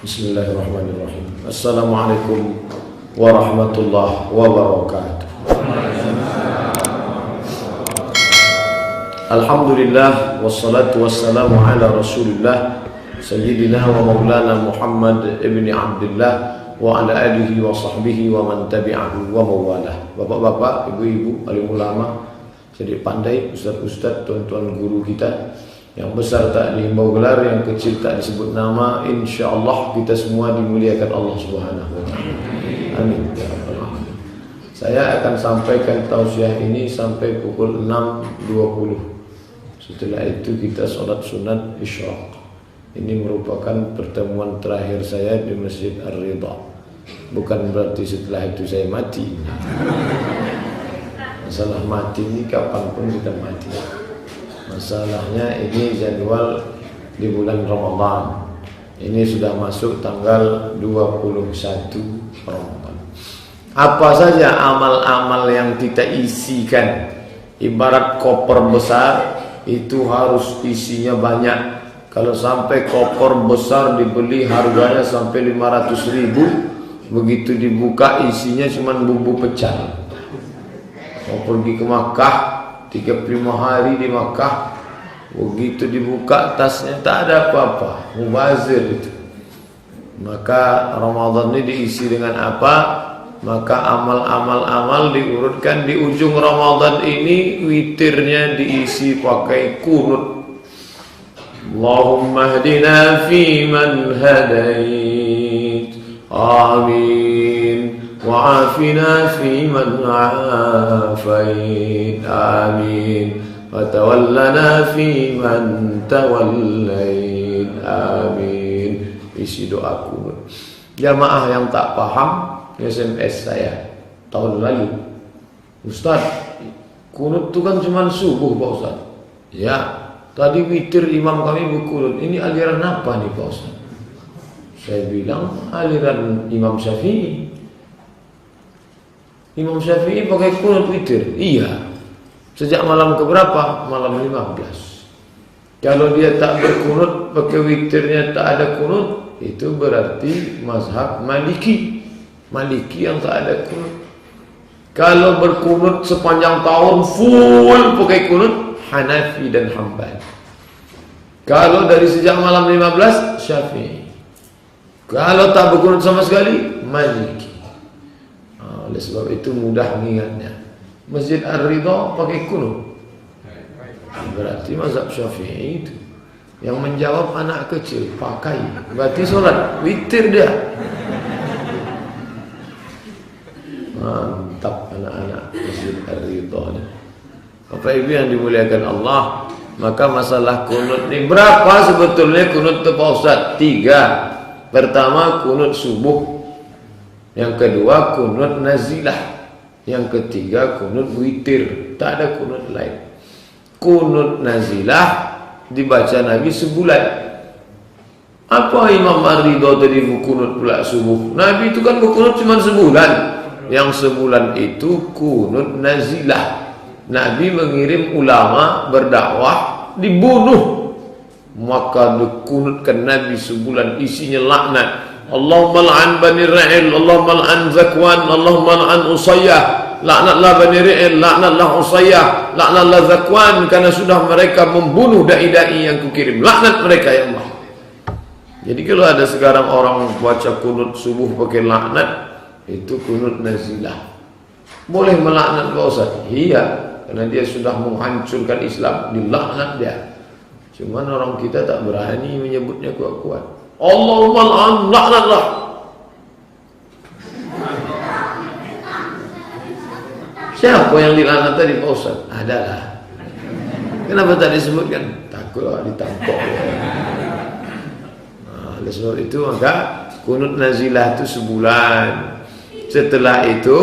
Bismillahirrahmanirrahim. Assalamualaikum warahmatullahi wabarakatuh. Alhamdulillah wassalatu wassalamu ala Rasulillah Sayyidina wa maulana Muhammad ibn Abdullah wa ala alihi wa sahbihi wa man tabi'ahu wa mawalah. Bapak-bapak, ibu-ibu, alim ulama, jadi pandai, ustaz-ustaz, tuan-tuan guru kita, yang besar tak dihimbau gelar, yang kecil tak disebut nama, insyaallah kita semua dimuliakan Allah Subhanahu wa taala. Amin ya rabbal alamin. Saya akan sampaikan tausiah ini sampai pukul 6.20. Setelah itu kita sholat sunat isyraq. Ini merupakan pertemuan terakhir saya di Masjid Ar-Ridha. Bukan berarti setelah itu saya mati. Masalah mati ini kapanpun kita mati. Masalahnya ini jadwal di bulan Ramadan. Ini sudah masuk tanggal 21 Ramadan. Apa saja amal-amal yang kita isikan, ibarat koper besar, itu harus isinya banyak. Kalau sampai koper besar dibeli harganya sampai 500.000, begitu dibuka isinya cuma bumbu pecel. Mau pergi ke Makkah 35 hari di Makkah, begitu dibuka tasnya tak ada apa-apa, mubazir itu. Maka Ramadan ini diisi dengan apa? Maka amal-amal diurutkan di ujung Ramadan ini, witirnya diisi pakai kunut. Allahumma hdina fi man hadait, amin. وعافنا فيمن عافيت آمين وتولنا فيمن توليت آمين. Isi doa kunut. Jamaah yang tak paham SMS saya tahun lalu, Ustaz, kunut itu kan cuma subuh Pak Ustaz. Ya, tadi witir imam kami berkunut. Ini aliran apa nih Pak Ustaz? Saya bilang aliran Imam Syafi'i. Imam Syafi'i pakai kunut witir. Iya. Sejak malam keberapa? Malam 15. Kalau dia tak berkunut, pakai witirnya tak ada kunut, itu berarti mazhab Maliki. Maliki yang tak ada kunut. Kalau berkunut sepanjang tahun full pakai kunut, Hanafi dan Hambali. Kalau dari sejak malam 15, Syafi'i. Kalau tak berkunut sama sekali, Maliki. Oleh sebab itu mudah mengingatnya. Masjid Ar-Ridha pakai kunut, berarti mazhab Syafi'i itu. Yang menjawab anak kecil, pakai, berarti sholat witir dia. Mantap anak-anak Masjid Ar-Ridha. Bapak Ibu yang dimuliakan Allah, maka masalah kunut ini berapa sebetulnya kunut itu Pak Ustaz? 3. Pertama kunut subuh, yang kedua kunut nazilah, yang ketiga kunut witir. Tak ada kunut lain. Kunut nazilah dibaca Nabi sebulan. Apa Imam Ar-Ridha tadi berkunut pula subuh? Nabi itu kan berkunut cuma sebulan. Yang sebulan itu kunut nazilah. Nabi mengirim ulama berdakwah, dibunuh. Maka dikunutkan Nabi sebulan, isinya laknat. Allahumma la'an Bani Ra'il, Allahumma la'an Zakwan, Allahumma la'an Usayyah. Laknatlah Bani Ra'il, laknatlah Usayyah, laknatlah Zakwan, karena sudah mereka membunuh dai-dai yang kukirim. Laknat mereka ya Allah. Jadi kalau ada sekarang orang baca kunut subuh pakai laknat, itu kunut nazilah. Boleh melaknat Pak Ustaz? Iya, karena dia sudah menghancurkan Islam, dilaknat dia. Cuman orang kita tak berani menyebutnya kuat-kuat. Allahumma al'an, laknatlah. Siapa yang dilaknat tadi Pak Ustaz? Adalah. Kenapa tak disebutkan? Takutlah ditangkap. Oleh sebab itu maka kunut nazilah itu sebulan. Setelah itu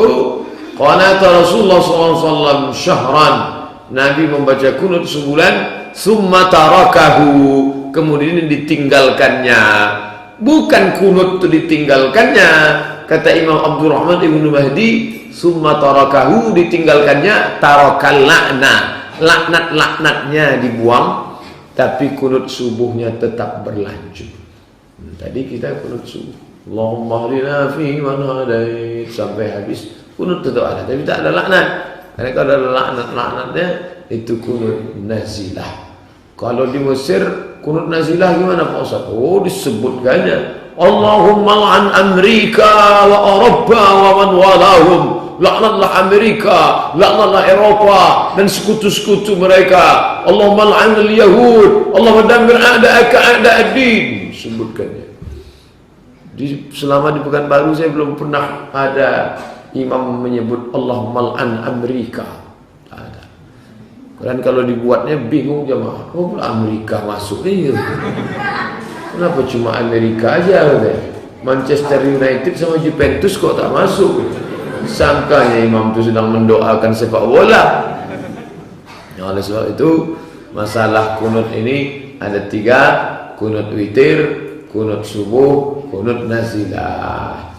qanata Rasulullah SAW syahran. Nabi membaca kunut sebulan. Summa tarakahu, kemudian ditinggalkannya. Bukan kunut itu ditinggalkannya. Kata Imam Abdurrahman Ibn Mahdi, summa tarakahu, ditinggalkannya, tarakal la'na, laknat-laknatnya dibuang, tapi kunut subuhnya tetap berlanjut. Tadi kita kunut subuh. Allahumma hdina fi man hadait sampai habis kunut tetap ada, tapi tak ada laknat. Karena kalau ada laknatnya itu kunut nazilah. Kalau di Mesir kunut nazilah gimana Pak Ustaz? Oh, disebutkannya Allahumma la'an Amerika wa Eropa wa man walahum. Laknatlah Amerika, laknatlah Eropa dan sekutu-sekutu mereka. Allahumma la'an al-Yahud, Allahumma dammir a'da'aka a'da'ad-din. Sebutkannya. Selama di Pekanbaru saya belum pernah ada imam menyebut Allahumma la'an Amerika. Tak ada. Dan kalau dibuatnya bingung jemaah. Oh, Amerika masuk. Iya. Kenapa cuma Amerika aja? Manchester United sama Juventus kok tak masuk? Sangkanya imam itu sedang mendoakan sepak bola. Oleh sebab itu masalah kunut ini ada 3: kunut witir, kunut subuh, kunut nazilah.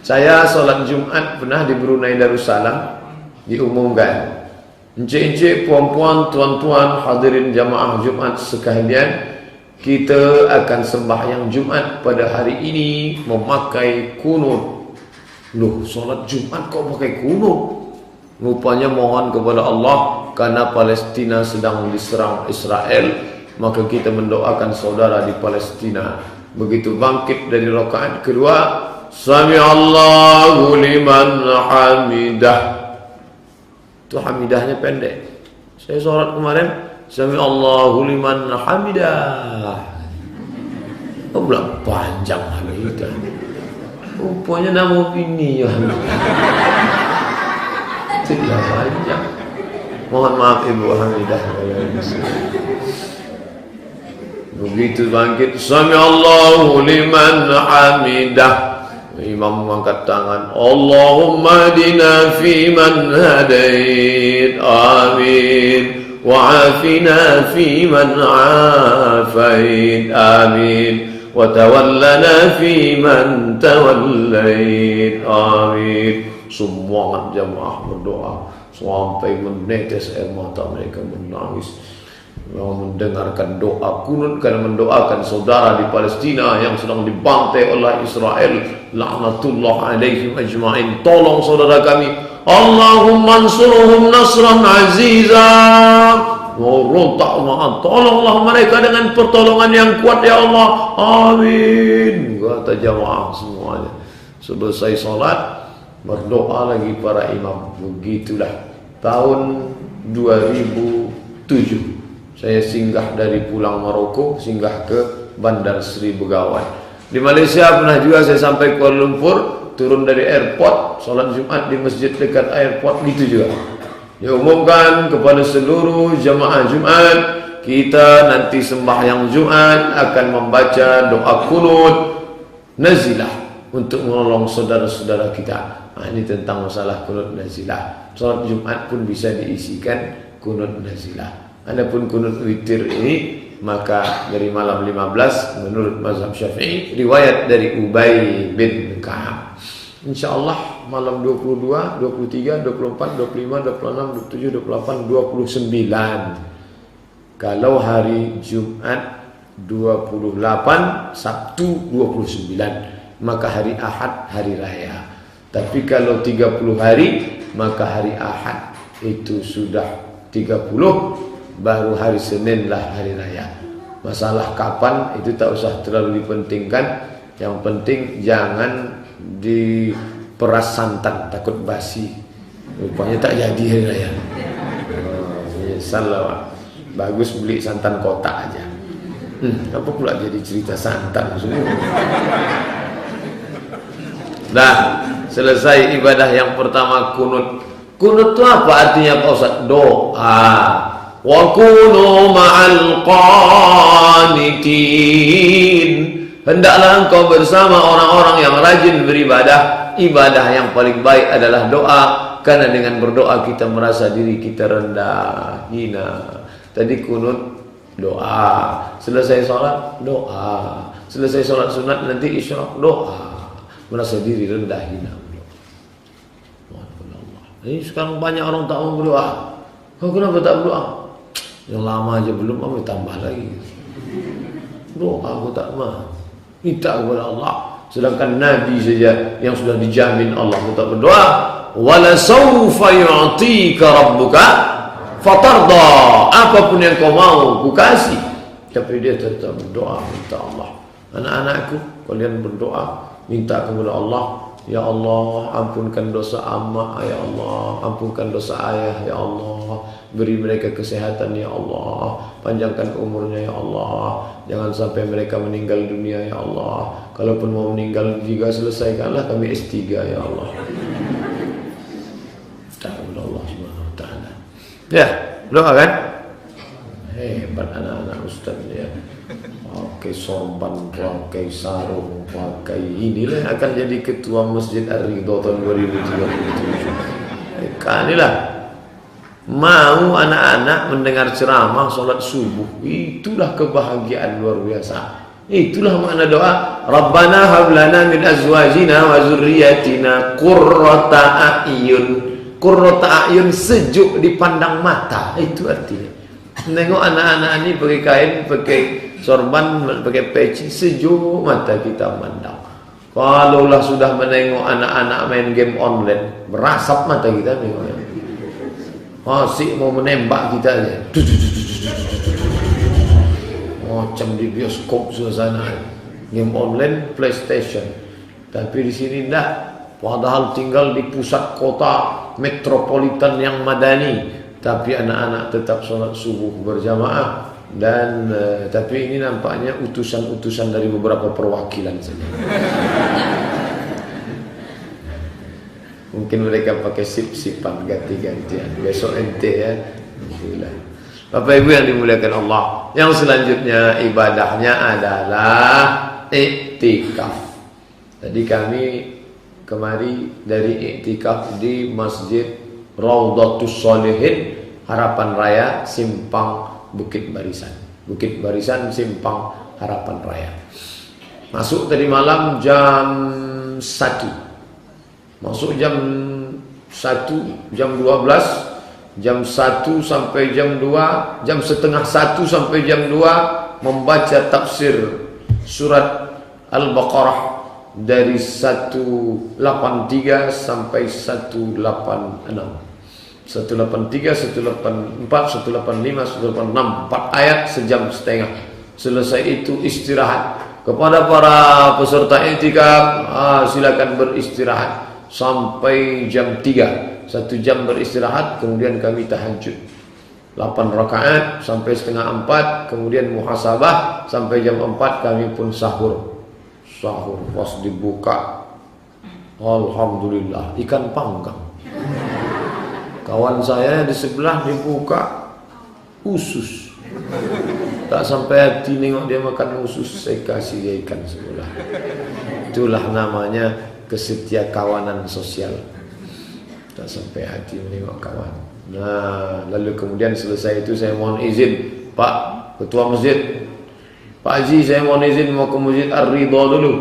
Saya sholat Jumat pernah di Brunei Darussalam, diumumkan, encik-encik, puan-puan, tuan-tuan, hadirin jamaah Jumat sekalian, kita akan sembahyang Jumat pada hari ini memakai kunut. Loh, sholat Jumat kok pakai kunut? Rupanya mohon kepada Allah karena Palestina sedang diserang Israel, maka kita mendoakan saudara di Palestina. Begitu bangkit dari rakaat kedua, Sami Allahu liman hamidah. Itu hamidahnya pendek. Saya sholat kemarin, Sami Allahu liman hamidah. Oh, belum panjang hamidah. Rupanya nama bini ya. Tidak panjang. Mohon maaf Ibu Hamidah. Begitu bangkit, Sami Allahu liman hamidah. Imam mengangkat tangan, Allahumma hadina fi man hadait, amin. Wa afina fi man afait, amin. Wa tawallana fi man tawallait, amin. Semua jamaah berdoa sampai menetes air mata mereka, menangis mendengarkan doa kunut karena mendoakan saudara di Palestina yang sedang dibantai oleh Israel, laknatullah alaihim ajma'in. Tolong saudara kami, Allahumma ansurhum nasran aziza. Tolonglah mereka dengan pertolongan yang kuat ya Allah, amin. Kata jamaah semuanya. Selesai sholat berdoa lagi para imam. Begitulah tahun 2007 saya singgah dari pulang Maroko, singgah ke Bandar Sri Begawan. Di Malaysia pernah juga saya sampai Kuala Lumpur, turun dari airport, sholat Jumat di masjid dekat airport, gitu juga. Diumumkan kepada seluruh jamaah Jumat, kita nanti sembahyang Jumat akan membaca doa kunut nazilah untuk menolong saudara-saudara kita. Nah, ini tentang masalah kunut nazilah. Sholat Jumat pun bisa diisikan kunut nazilah. Adapun kunut witir ini maka dari malam 15 menurut mazhab Syafi'i, riwayat dari Ubay bin Ka'ab. Insyaallah malam 22, 23, 24, 25, 26, 27, 28, 29. Kalau hari Jumat 28, Sabtu 29, maka hari Ahad hari raya. Tapi kalau 30 hari, maka hari Ahad itu sudah 30, baru hari Senin lah hari raya. Masalah kapan itu tak usah terlalu dipentingkan. Yang penting jangan diperas santan, takut basi. Rupanya tak jadi hari raya. Salah. Bagus beli santan kotak aja. Apa pula jadi cerita santan semua. Nah, selesai ibadah yang pertama kunut. Kunut itu apa artinya Pak Ustaz? Doa. Wa kunu ma'al qanitin. Hendaklah engkau bersama orang-orang yang rajin beribadah. Ibadah yang paling baik adalah doa, karena dengan berdoa kita merasa diri kita rendah, hina. Tadi kunut doa, selesai sholat doa, selesai sholat sunat nanti isyraq doa, merasa diri rendah, hina. Ini sekarang banyak orang tak mau berdoa. Kau kenapa tak berdoa? Yang lama aja belum, mau tambah lagi. Doa aku tak mau. minta kepada Allah. Sedangkan Nabi saja yang sudah dijamin Allah tetap berdoa, wala sawfa yu'tika rabbuka fatarda, apapun yang kau mau ku kasih. Tapi dia tetap berdoa minta Allah. Anak-anakku, kalian berdoa minta kepada Allah, ya Allah ampunkan dosa amma, ya Allah ampunkan dosa ayah, ya Allah beri mereka kesehatan, ya Allah panjangkan umurnya, ya Allah jangan sampai mereka meninggal dunia, ya Allah kalaupun mau meninggal juga selesaikanlah kami S3, ya Allah. Ta'ala Allah subhanahu wa ta'ala. Ya, doa kan? Hebat anak-anak Ustaz ya. Pakai sorban, pakai sarung, pakai inilah yang akan jadi ketua Masjid Ar-Ridha tahun 2037. Inilah mau anak-anak mendengar ceramah solat subuh, itulah kebahagiaan luar biasa. Itulah makna doa, Rabbana hab lana min azwajina wa dzurriyyatina qurrata a'yun. Qurrata a'yun, sejuk dipandang mata, itu artinya. Menengok anak-anak ini pakai kain, pakai sorban, pakai peci, sejuk mata kita mandang. Kalaulah sudah menengok anak-anak main game online, merasap mata kita tengoknya. Masih mau menembak kita aja. Macam di bioskop suasana. Game online, PlayStation. Tapi di sini tidak. Padahal tinggal di pusat kota metropolitan yang madani. Tapi anak-anak tetap sholat subuh berjamaah. Dan tapi ini nampaknya utusan-utusan dari beberapa perwakilan saja. Mungkin mereka pakai sip-sipan ganti-gantian. Besok ente ya. Alhamdulillah. Bapak Ibu yang dimuliakan Allah, yang selanjutnya ibadahnya adalah iktikaf. Tadi kami kemari dari iktikaf di Masjid Raudhatus Shalihin, Harapan Raya, Simpang Bukit Barisan. Bukit Barisan, Simpang Harapan Raya. Masuk tadi malam jam 1. Masuk jam 1, jam 12, jam 1 sampai jam 2, jam setengah 1 sampai jam 2 membaca tafsir surat Al-Baqarah dari 183 sampai 186. 183, 184, 185, 186, 4 ayat sejam setengah. Selesai itu istirahat. Kepada para peserta iktikaf, silakan beristirahat sampai jam 3. 1 jam beristirahat, kemudian kami tahajud 8 rakaat sampai setengah 4, kemudian muhasabah sampai jam 4 kami pun sahur. Sahur pas dibuka, alhamdulillah ikan panggang. Kawan saya di sebelah dibuka usus. Tak sampai hati nengok dia makan usus, saya kasih dia ikan sebelah. Itulah namanya kesetia kawanan sosial. Tak sampai hati menengok kawan. Nah, lalu kemudian selesai itu saya mohon izin, Pak Ketua Masjid, Pak Haji, saya mohon izin mau ke Masjid Ar-Ridha dulu.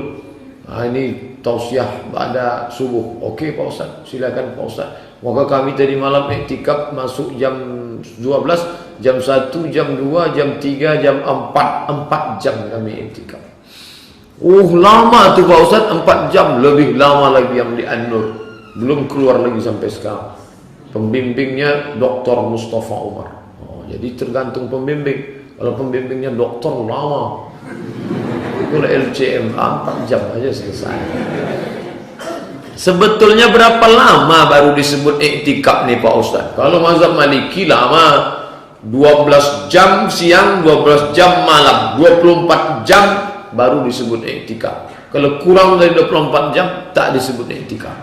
Nah, ini tausiah pada subuh. Okey Pak Ustaz, silakan Pak Ustaz. Maka kami tadi malam iktikaf masuk jam 12, jam 1, jam 2, jam 3, jam 4 jam kami iktikaf. Lama tu Pak Ustaz, 4 jam, lebih lama lagi yang di An-Nur. Belum keluar lagi sampai sekarang. Pembimbingnya Dr. Mustafa Umar. Jadi tergantung pembimbing. Kalau pembimbingnya doktor lama. Kalau LCM 4 jam aja selesai. Sebetulnya berapa lama baru disebut iktikaf nih Pak Ustaz? Kalau mazhab Maliki lama, 12 jam siang, 12 jam malam, 24 jam baru disebut iktikaf. Kalau kurang dari 24 jam tak disebut iktikaf.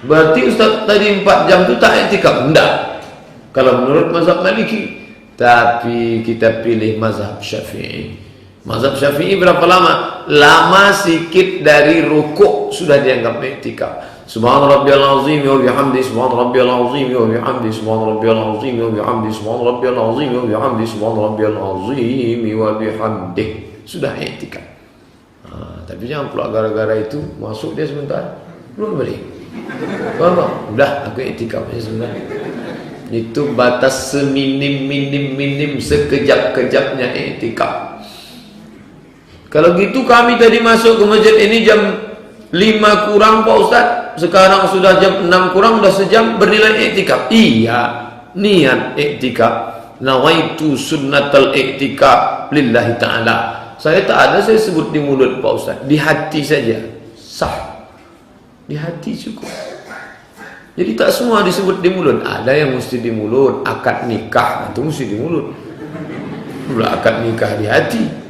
Berarti Ustaz tadi 4 jam itu tak iktikaf? Enggak. Kalau menurut mazhab Maliki. Tapi kita pilih mazhab Syafi'i. Mazhab Syafi'i berapa lama? Lama sikit dari rukuk sudah dianggap iktikaf. Subhana rabbiyal azim wa bihamdi, subhana rabbiyal azim wa bihamdi, subhana rabbiyal azim wa bihamdi, subhana rabbiyal azim wa bihamdi, subhana rabbiyal azim wa bihamdi. Sudah iktikaf. Tapi jangan pula gara-gara itu masuk dia sebentar, belum balik. Udah aku iktikaf aja sebentar. Itu batas seminim sekejap-kejapnya iktikaf. Kalau gitu kami tadi masuk ke masjid ini jam 5 kurang Pak Ustaz. Sekarang sudah jam 6 kurang, sudah sejam bernilai iktikaf. Iya, niat iktikaf. Nawaitu sunnatal iktikaf lillahi ta'ala. Saya tak ada saya sebut di mulut Pak Ustaz. Di hati saja. Sah. Di hati cukup. Jadi tak semua disebut di mulut. Ada yang mesti di mulut. Akad nikah itu mesti di mulut. Pula akad nikah di hati.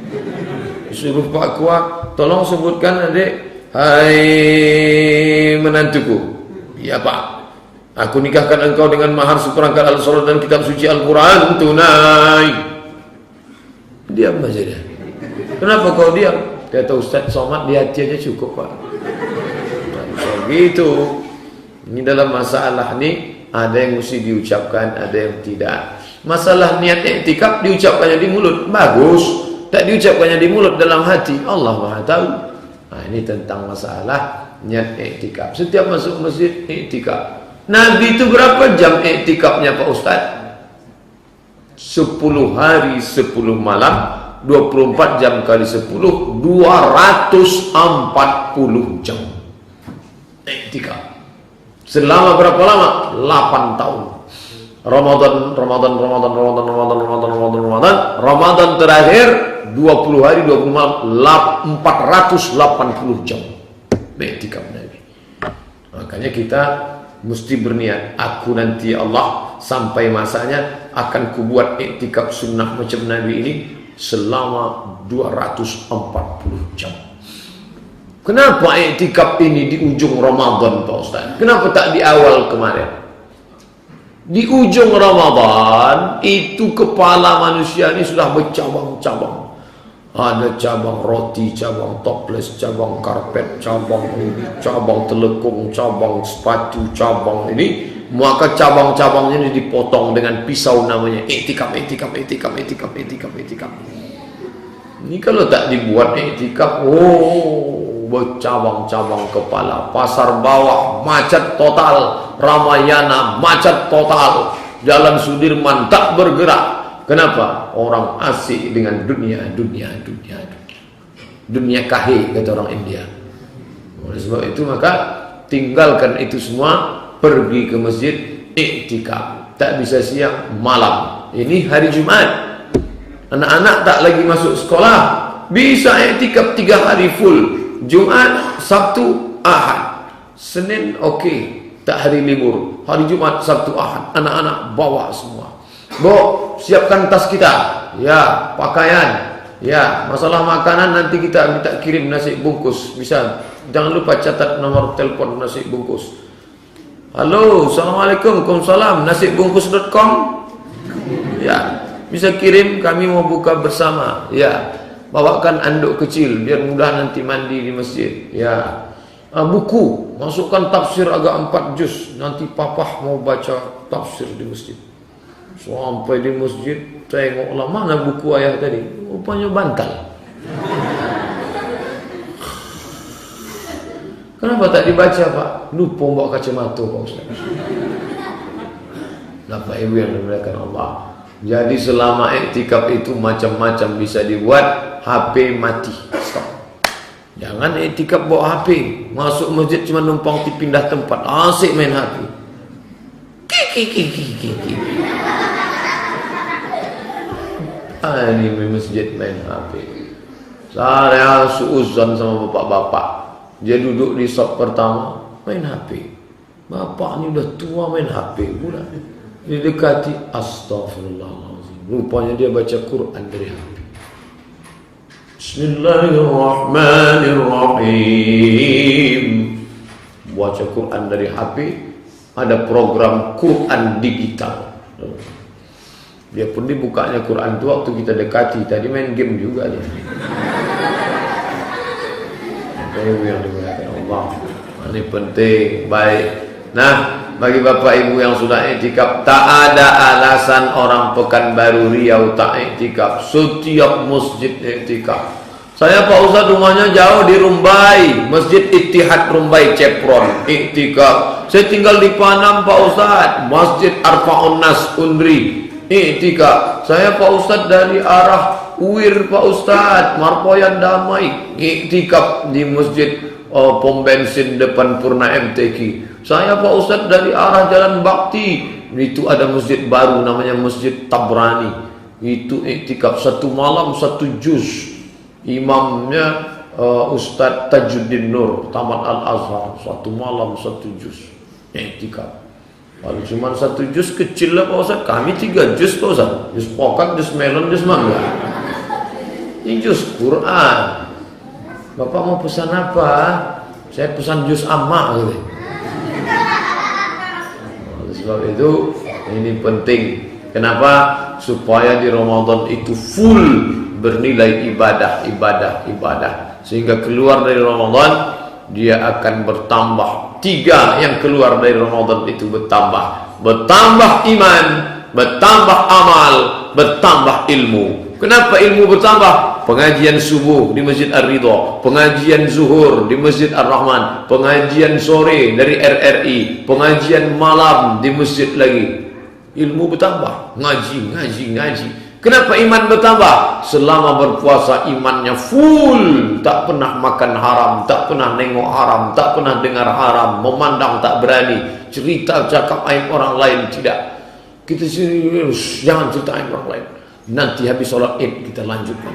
Suruh Pak Kuak, tolong sebutkan adik. Hai menantuku. Ya Pak, aku nikahkan engkau dengan mahar seperangkat al-salat dan kitab suci Al-Quran tunai. Diam aja dia. Kenapa kau diam? Kata Ustaz Somad, di hati aja cukup Pak. Nah, begitu. Ini dalam masalah ni ada yang mesti diucapkan, ada yang tidak. Masalah niat iktikaf diucapkannya di mulut bagus, tak diucapkannya di mulut dalam hati Allah Maha tahu. Nah, ini tentang masalah niat iktikaf. Setiap masuk masjid iktikaf. Nabi itu berapa jam iktikafnya Pak Ustaz? 10 hari 10 malam, 24 jam kali 10, 240 jam iktikaf. Selama berapa lama? 8 tahun. Ramadan terakhir 20 hari 20 malam 480 jam iktikaf Nabi. Makanya kita mesti berniat, aku nanti Allah sampai masanya akan kubuat iktikaf sunnah macam Nabi ini selama 240 jam. Kenapa iktikaf ini di ujung Ramadan Pak Ustaz? Kenapa tak di awal kemarin? Di ujung Ramadan itu kepala manusia ini sudah bercabang-cabang. Ada cabang roti, cabang toples, cabang karpet, cabang ini, cabang telekung, cabang sepatu, cabang ini. Maka cabang-cabangnya ini dipotong dengan pisau namanya iktikaf. Ini kalau tak dibuat iktikaf, bercabang-cabang kepala. Pasar bawah macet total, Ramayana macet total, Jalan Sudirman tak bergerak. Kenapa? Orang asik dengan dunia kahe kata orang India. Oleh sebab itu maka tinggalkan itu semua, pergi ke masjid iktikaf. Tak bisa siang malam. Ini hari Jumat, anak-anak tak lagi masuk sekolah, bisa iktikaf 3 hari full. Jumat, Sabtu, Ahad. Senin okey, tak hari libur. Hari Jumat, Sabtu, Ahad, anak-anak bawa semua. Bo, siapkan tas kita. Ya, pakaian. Ya, masalah makanan nanti kita minta kirim nasi bungkus. Bisa, jangan lupa catat nomor telepon nasi bungkus. Halo, assalamualaikum, waalaikumsalam, nasibungkus.com. Ya, bisa kirim, kami mau buka bersama. Ya, bawakan anduk kecil biar mudah nanti mandi di masjid. Ya, buku, masukkan tafsir agak 4 juz. Nanti papa mau baca tafsir di masjid. Sampai di masjid tengoklah, mana buku ayah tadi? Rupanya bantal. Kenapa tak dibaca Pak? Lupa bawa kacamata Pak Ustaz. Bapak Ibu yang dimuliakan Allah. Jadi selama iktikaf itu macam-macam bisa dibuat. HP mati, stop. Jangan iktikaf bawa HP. Masuk masjid cuma numpang pindah tempat, asik main HP. Ini masjid main HP. Saya suuzon sama bapak-bapak. Dia duduk di sop pertama main HP. Bapak ni udah tua main HP pula. Didekati, astagfirullahaladzim. Rupanya dia baca Quran dari HP. Bismillahirrahmanirrahim. Baca Quran dari HP. Ada program Quran digital. Dia pun dibukanya Quran itu waktu kita dekati. Tadi main game juga dia. Yang dimuliakan Allah, ini penting, baik. Nah, bagi bapak ibu yang sudah iktikaf, tak ada alasan orang Pekanbaru Riau tak iktikaf. Setiap masjid iktikaf. Saya Pak Ustaz rumahnya jauh di Rumbai, Masjid Ittihad Rumbai Cepron, iktikaf. Saya tinggal di Panam Pak Ustaz, Masjid Arfa'un Nas Undri, iktikaf. Saya Pak Ustaz dari arah uir Pak Ustadz, marpoyan damai, iktikaf di masjid pom bensin depan Purna MTQ. Saya Pak Ustadz dari arah Jalan Bakti, itu ada masjid baru namanya Masjid Tabrani. Itu iktikaf 1 malam 1 juz. Imamnya Ustadz Tajuddin Nur Taman Al-Azhar, 1 malam 1 juz iktikaf. Kalau cuma 1 juz kecil lah Pak Ustadz, kami 3 juz Pak Ustadz, juz pokak, juz melon, juz mangga. Ini juz Quran. Bapak mau pesan apa? Saya pesan juz amma gitu. Oleh sebab itu ini penting. Kenapa? Supaya di Ramadan itu full bernilai ibadah, sehingga keluar dari Ramadan dia akan bertambah. 3 yang keluar dari Ramadan itu bertambah iman, bertambah amal, bertambah ilmu. Kenapa ilmu bertambah? Pengajian subuh di Masjid Ar-Ridha, pengajian zuhur di Masjid Ar-Rahman, pengajian sore dari RRI, pengajian malam di masjid lagi. Ilmu bertambah, ngaji. Kenapa iman bertambah? Selama berpuasa imannya full, tak pernah makan haram, tak pernah nengok haram, tak pernah dengar haram, memandang tak berani, cerita cakap aib orang lain tidak. Kita serius, jangan cerita aib orang lain. Nanti habis sholat Id kita lanjutkan.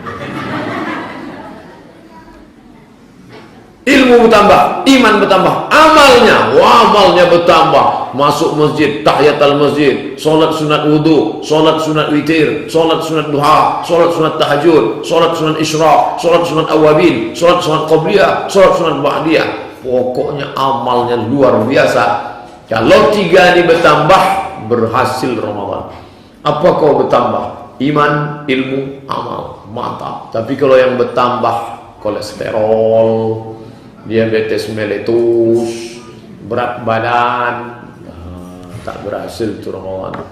Ilmu bertambah, iman bertambah, amalnya bertambah. Masuk masjid, tahiyatul masjid, sholat sunat wudu, sholat sunat witir, sholat sunat duha, sholat sunat tahajud, sholat sunat isyraq, sholat sunat awabin, sholat sunat qabliyah, sholat sunat ba'diyah. Pokoknya amalnya luar biasa. Kalau 3 ini bertambah, berhasil Ramadan. Apa kau bertambah? Iman, ilmu, amal, mantap. Tapi kalau yang bertambah kolesterol, diabetes meletus, berat badan, tak berhasil itu Ramadan.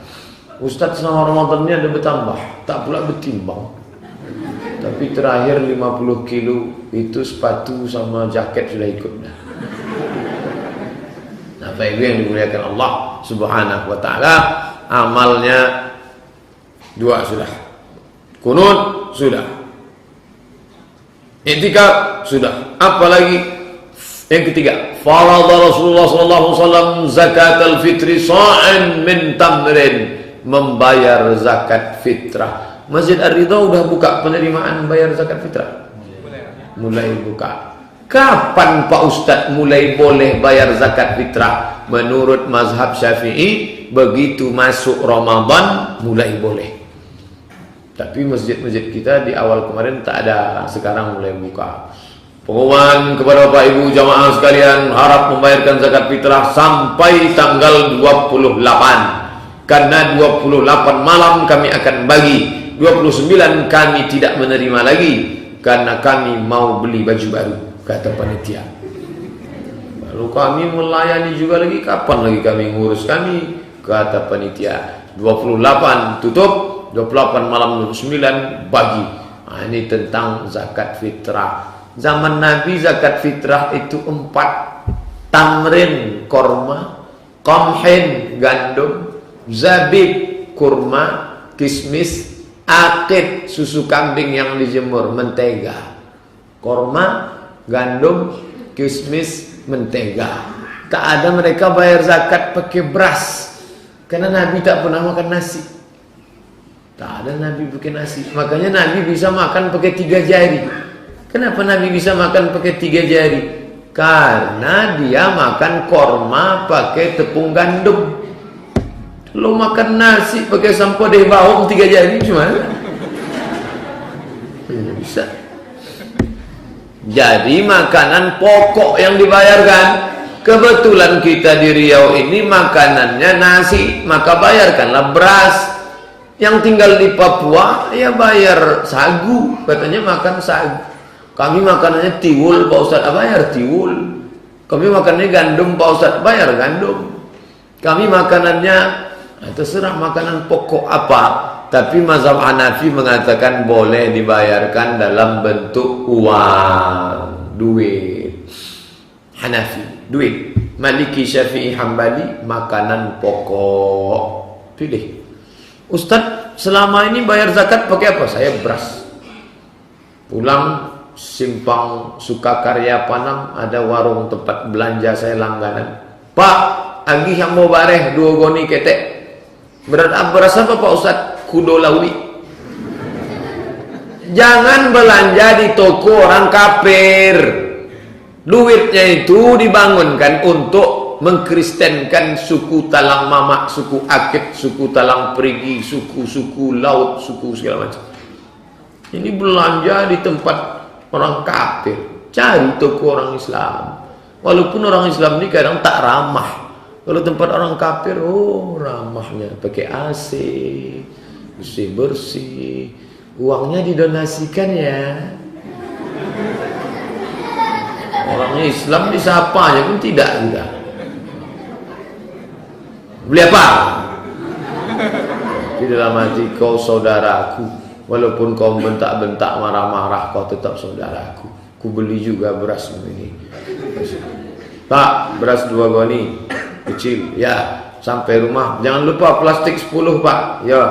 Ustadz selama Ramadan ini ada bertambah, tak pula bertimbang. Tapi terakhir 50 kilo itu sepatu sama jaket sudah ikut dah. Nah, Bapak Ibu yang dimuliakan Allah Subhanahu wa taala, amalnya 2 sudah. Kunut sudah. Iktikaf sudah. Apalagi yang ketiga, farada Rasulullah sallallahu alaihi wasallam zakatul fitri sa'an min tamrin, membayar zakat fitrah. Masjid Ar-Ridha udah buka penerimaan bayar zakat fitrah? Mulai buka. Kapan Pak Ustadz mulai boleh bayar zakat fitrah? Menurut mazhab Syafi'i, begitu masuk Ramadan mulai boleh. Tapi masjid-masjid kita di awal kemarin tak ada, sekarang mulai buka. Pengumuman kepada Bapak Ibu jamaah sekalian, harap membayarkan zakat fitrah sampai tanggal 28. Karena 28 malam kami akan bagi, 29 kami tidak menerima lagi, karena kami mau beli baju baru, kata panitia. Lalu kami melayani juga lagi, kapan lagi kami ngurus kami, kata panitia. 28 tutup, 28 malam 29 bagi. Nah, ini tentang zakat fitrah. Zaman Nabi zakat fitrah itu 4: tamrin korma, qamhin gandum, zabib kurma, kismis, akid susu kambing yang dijemur, mentega. Korma, gandum, kismis, mentega. Tak ada mereka bayar zakat pakai beras, karena Nabi tak pernah makan nasi. Tak ada Nabi pakai nasi. Makanya Nabi bisa makan pakai 3 jari. Kenapa Nabi bisa makan pakai 3 jari? Karena dia makan korma pakai tepung gandum. Lo makan nasi pakai sampo deh bawang 3 jari gimana? Bisa. Jadi makanan pokok yang dibayarkan. Kebetulan kita di Riau ini makanannya nasi, maka bayarkanlah beras. Yang tinggal di Papua ya bayar sagu, katanya makan sagu. Kami makanannya tiwul, Pak Ustadz, bayar tiwul. Kami makanannya gandum, Pak Ustadz, bayar gandum. Kami makanannya terserah makanan pokok apa. Tapi mazhab Hanafi mengatakan boleh dibayarkan dalam bentuk uang, duit. Hanafi, duit. Maliki, Syafi'i, Hambali, makanan pokok. Pilih. Ustadz, selama ini bayar zakat pakai apa? Saya beras. Pulang simpang Sukakarya Panam, ada warung tempat belanja saya langganan. Pak, agi yang mau bareh 2 goni ketek. Beras apa Pak Ustaz? Kudo lawi. Jangan belanja di toko orang kafir. Duitnya itu dibangunkan untuk mengkristenkan suku Talang Mamak, suku Akit, suku Talang Perigi, suku-suku laut, suku segala macam. Ini belanja di tempat orang kafir. Cari toko orang Islam. Walaupun orang Islam ini kadang tak ramah. Kalau tempat orang kafir, oh ramahnya, pakai AC, bersih-bersih, uangnya didonasikan ya. Orang Islam disapanya pun tidak juga. Beli apa? Di dalam hati, kau saudaraku, walaupun kau bentak-bentak, marah-marah, kau tetap saudaraku. Ku beli juga beras ini. Pak, beras 2 goni kecil, ya. Sampai rumah, jangan lupa plastik 10 Pak, ya.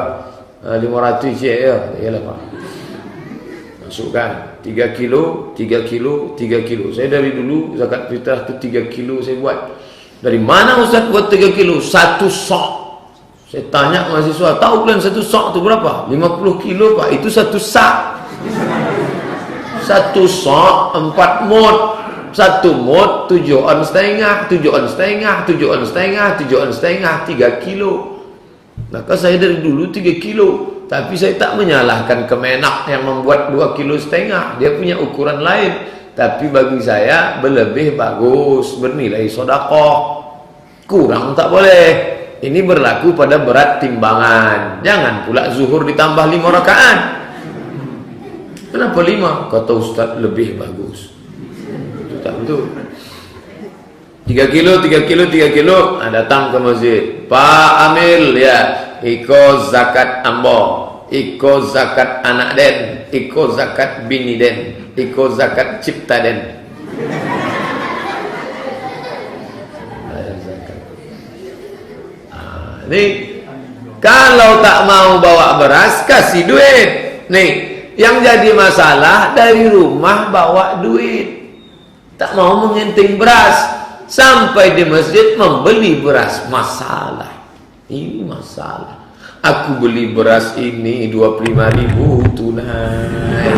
500 je, ya. Iyalah Pak. Masukkan 3 kilo, 3 kilo, 3 kilo. Saya dari dulu zakat fitrah itu 3 kilo saya buat. Dari mana Ustaz buat 3 kilo? 1 sok. Saya tanya mahasiswa, tahu kalian 1 sok itu berapa? 50 kilo Pak, itu 1 sak. 1 sok 4 mut. 1 mut 7 on setengah, 7 on setengah, 7 on setengah, 7 on setengah, 3 kilo. Maka saya dari dulu 3 kilo. Tapi saya tak menyalahkan Kemenak yang membuat 2,5 kilo. Dia punya ukuran lain. Tapi bagi saya berlebih bagus, bernilai sedekah. Kurang tak boleh. Ini berlaku pada berat timbangan. Jangan pula zuhur ditambah 5 rakaat. Kenapa 5? Kata Ustaz lebih bagus. Itu tak betul. 3 kilo, 3 kilo, 3 kilo. Datang ke masjid. Pak Amil, ya, iko zakat ambo, iko zakat anak den, iko zakat bini den, iko zakat cipta den. Nih, kalau tak mau bawa beras, kasih duit. Nih, yang jadi masalah dari rumah bawa duit, tak mau mengenting beras, sampai di masjid membeli beras. Masalah. Ini masalah. Aku beli beras ini 25.000 tunai.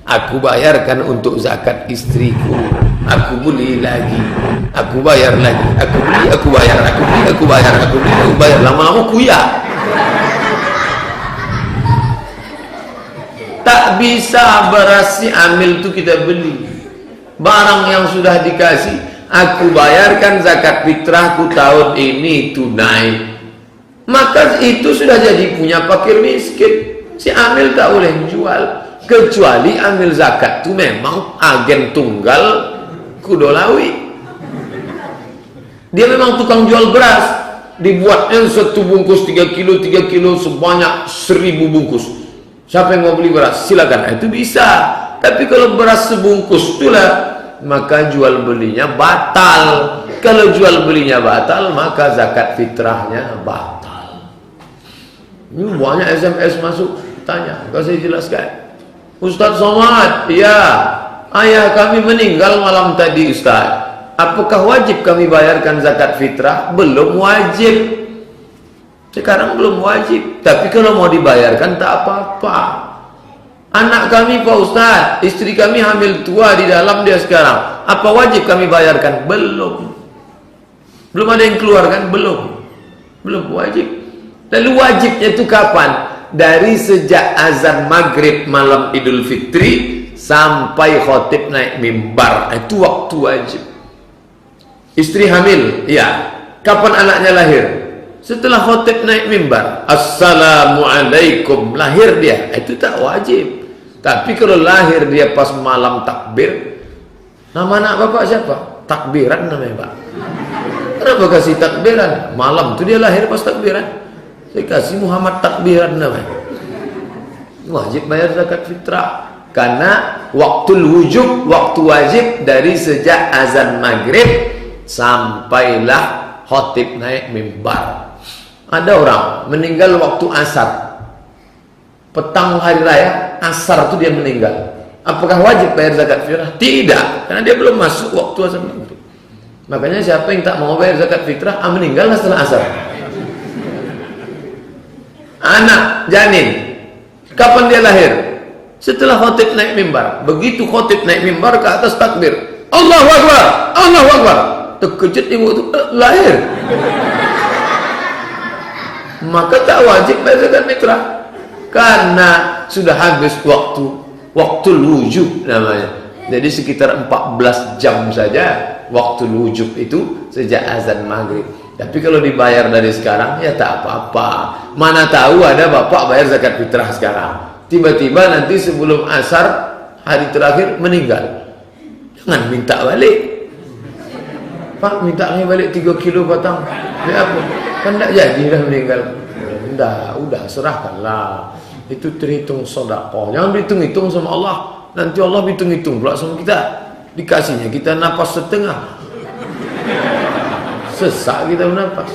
Aku bayarkan untuk zakat istriku. Aku beli lagi. Aku bayar lagi. Aku beli, aku bayar. Aku beli, aku bayar. Aku beli, aku bayar. Lama-lama kuya. Tak bisa beras si Amil itu kita beli. Barang yang sudah dikasih, aku bayarkan zakat fitrahku tahun ini tunai. Maka itu sudah jadi punya fakir miskin. Si Amil tak boleh jual, kecuali Amil zakat itu memang agen tunggal Kudolawi. Dia memang tukang jual beras. Dibuatnya 1 bungkus 3 kilo, 3 kilo sebanyak 1000 bungkus. Siapa yang mau beli beras? Silakan. Itu bisa. Tapi kalau beras sebungkus itulah, maka jual belinya batal. Kalau jual belinya batal, maka zakat fitrahnya batal. Ini banyak SMS masuk, tanya, kalau saya jelaskan. Ustaz Somad, ya, ayah kami meninggal malam tadi Ustaz. Apakah wajib kami bayarkan zakat fitrah? Belum wajib. Sekarang belum wajib. Tapi kalau mau dibayarkan tak apa-apa. Anak kami Pak Ustaz, istri kami hamil tua di dalam dia sekarang. Apa wajib kami bayarkan? Belum. Belum ada yang keluar kan? Belum. Belum wajib. Lalu wajibnya itu kapan? Dari sejak azan maghrib malam Idul Fitri sampai khotib naik mimbar. Itu waktu wajib. Istri hamil, ya. Kapan anaknya lahir? Setelah khotib naik mimbar. Assalamualaikum, lahir dia. Itu tak wajib. Tapi kalau lahir dia pas malam takbir, nama anak bapak siapa? Takbiran namanya Pak. Kenapa kasih takbiran? Malam itu dia lahir pas takbiran. Saya kasih Muhammad takbiran namanya. Wajib bayar zakat fitrah. Karena waktu wujub, waktu wajib dari sejak azan maghrib sampailah khotib naik mimbar. Ada orang meninggal waktu asar. Petang hari raya, asar itu dia meninggal. Apakah wajib bayar zakat fitrah? Tidak, karena dia belum masuk waktu azan maghrib. Makanya siapa yang tak mau bayar zakat fitrah, meninggal setelah asar. Anak janin, kapan dia lahir? Setelah khotib naik mimbar. Begitu khotib naik mimbar, ke atas takbir, Allahu Akbar, Allahu Akbar, terkejut ibu itu lahir. Maka tak wajib bayar zakat fitrah, karena sudah habis waktu wujub namanya. Jadi sekitar 14 jam saja waktu wujub itu sejak azan maghrib. Tapi kalau dibayar dari sekarang ya tak apa-apa. Mana tahu ada bapak bayar zakat fitrah sekarang, tiba-tiba nanti sebelum asar hari terakhir meninggal, jangan minta balik. Pak, minta balik 3 kilo batang. Ya apa? Kan tak jadi dah meninggal. Udah serahkanlah. Itu terhitung sedekah. Jangan berhitung-hitung sama Allah. Nanti Allah hitung-hitung pula sama kita. Dikasihnya kita napas setengah, sesak kita bernapas.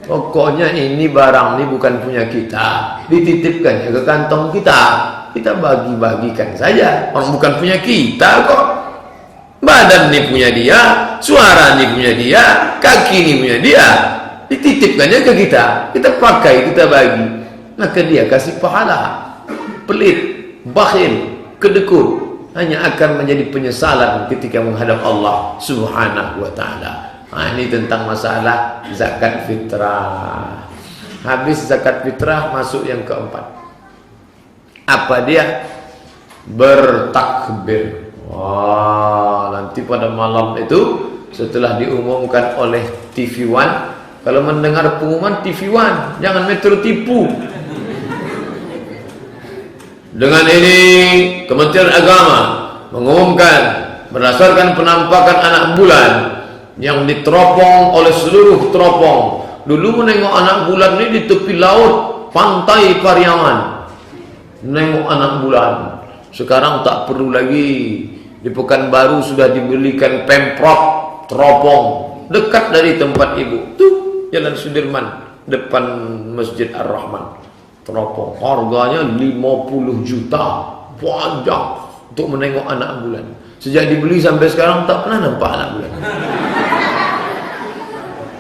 Pokoknya ini barang ini bukan punya kita, dititipkannya ke kantong kita, kita bagi-bagikan saja. Orang bukan punya kita kok. Badan ini punya dia, suara ini punya dia, kaki ini punya dia, dititipkannya ke kita, kita pakai, kita bagi. Maka dia kasih pahala. Pelit, bakhil, kedekut hanya akan menjadi penyesalan ketika menghadap Allah Subhanahu wa ta'ala. Nah, ini tentang masalah zakat fitrah. Habis zakat fitrah, masuk yang keempat. Apa dia? Bertakbir. Wah, nanti pada malam itu setelah diumumkan oleh TV One, kalau mendengar pengumuman TV One, jangan Metro tipu. Dengan ini Kementerian Agama mengumumkan berdasarkan penampakan anak bulan yang diteropong oleh seluruh teropong. Dulu menengok anak bulan ini di tepi laut pantai Pariaman, menengok anak bulan. Sekarang tak perlu lagi. Di Pekanbaru sudah dibelikan Pemprov teropong dekat dari tempat ibu, tuh Jalan Sudirman depan Masjid Ar-Rahman. Teropong harganya 50 juta, panjang untuk menengok anak bulan. Sejak dibeli sampai sekarang tak pernah nampak anak bulan.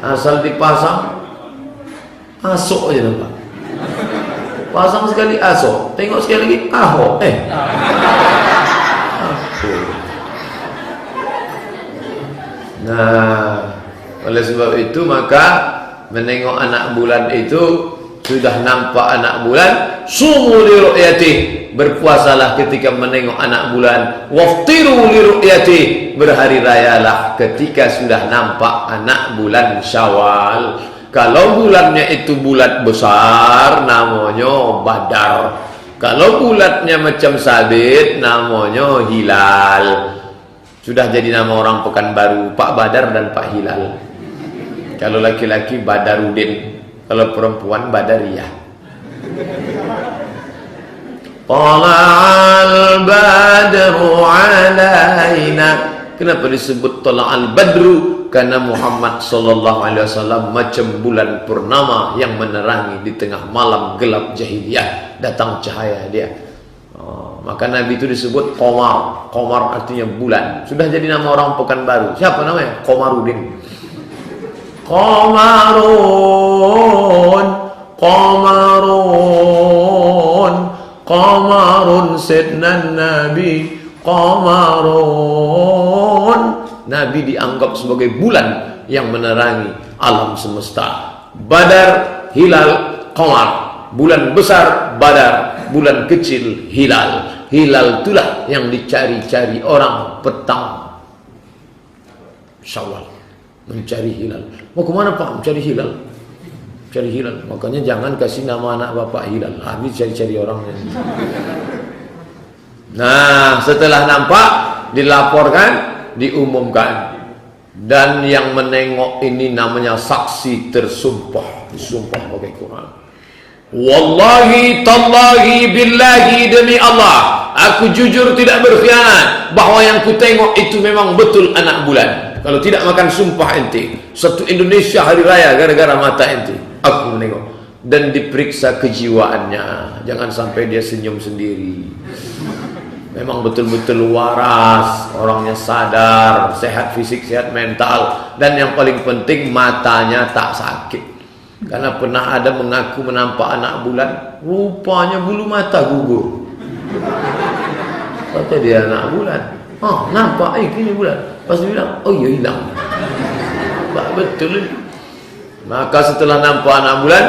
Asal dipasang, asok aja nampak. Pasang sekali asok, tengok sekali lagi ahok. Nah, oleh sebab itu maka menengok anak bulan itu, sudah nampak anak bulan, sumu li ru'yati, berpuasalah ketika menengok anak bulan, waftiru li ru'yati, berhari rayalah ketika sudah nampak anak bulan Syawal. Kalau bulannya itu bulat besar, namanya Badar. Kalau bulatnya macam sabit, namanya Hilal. Sudah jadi nama orang Pekanbaru, Pak Badar dan Pak Hilal. Kalau laki-laki Badarudin, kalau perempuan Badariyah. Tala'al badru alaina. Kenapa disebut Tala'al badru? Karena Muhammad sallallahu alaihi wasallam macam bulan purnama yang menerangi di tengah malam gelap jahiliyah, datang cahaya dia. Maka Nabi itu disebut Qomar. Qomar artinya bulan. Sudah jadi nama orang Pekanbaru. Siapa namanya? Qomarudin. Qamarun sidna Nabi, Qamarun. Nabi dianggap sebagai bulan yang menerangi alam semesta. Badar, hilal, qamar. Bulan besar Badar, bulan kecil hilal. Hilal itulah yang dicari-cari orang petang Syawal, mencari hilal. Mau kemana Pak? Mencari hilal. Cari hilal. Makanya jangan kasih nama anak bapak Hilal. Habis cari-cari orangnya. Nah, setelah nampak, dilaporkan, diumumkan. Dan yang menengok ini namanya saksi tersumpah. Disumpah pakai Quran. Wallahi tallahi billahi, demi Allah, aku jujur tidak berkhianat bahwa yang ku tengok itu memang betul anak bulan. Kalau tidak makan sumpah ente. Satu Indonesia hari raya gara-gara mata ente. Aku menengok. Dan diperiksa kejiwaannya. Jangan sampai dia senyum sendiri. memang betul-betul waras, orangnya sadar, sehat fisik, sehat mental, dan yang paling penting matanya tak sakit. Karena pernah ada mengaku menampak anak bulan, rupanya bulu mata gugur. Kata dia anak bulan, oh nampak gini bulan. Pas dia bilang, oh iya hilang. Betul. Maka setelah nampak anak bulan,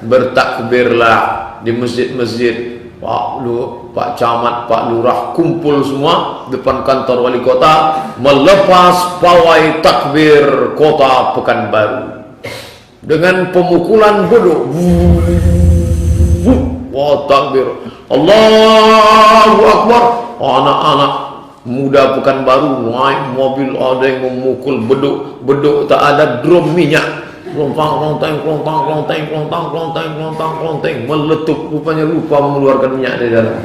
bertakbirlah di masjid-masjid. Pak Camat, Pak Lurah kumpul semua depan kantor wali kota, melepas pawai takbir kota Pekanbaru dengan pemukulan beduk. Wah, takbir, Allahu Akbar. Anak-anak muda Pekanbaru naik mobil, ada yang memukul beduk tak ada drum minyak, klontang, meletup, rupanya lupa mengeluarkan minyak dari dalam.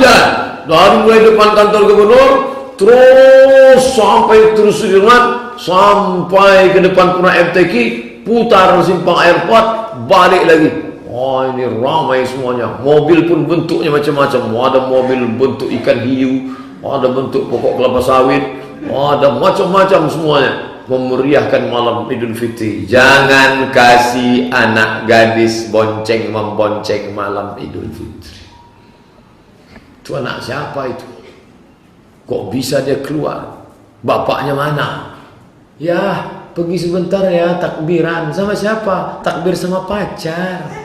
Jalan dari mulai depan kantor gubernur terus sampai terus Sudirman, sampai ke depan Pura FTQ, putar simpang airport, balik lagi. Ini ramai semuanya. Mobil pun bentuknya macam-macam. Ada mobil bentuk ikan hiu, ada bentuk pokok kelapa sawit, ada macam-macam semuanya, memeriahkan malam Idul Fitri. Jangan kasih anak gadis membonceng malam Idul Fitri. Itu anak siapa itu? Kok bisa dia keluar? Bapaknya mana? Ya, pergi sebentar ya, takbiran. Sama siapa? Takbir sama pacar.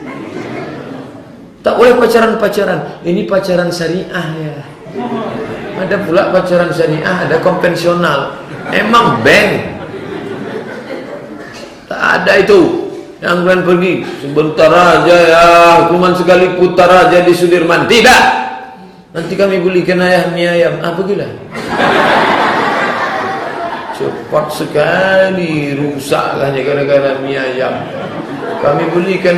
Tak boleh pacaran-pacaran. Ini pacaran syariah ya. Ada pula pacaran syariah, ada konvensional. Emang bank. Tak ada itu. Yang kalian pergi sebentar aja ya, cuma sekali putar aja di Sudirman. Tidak. Nanti kami belikan mie ayam. Pergilah. Cepat sekali rusak hanya gara-gara mie ayam. Kami belikan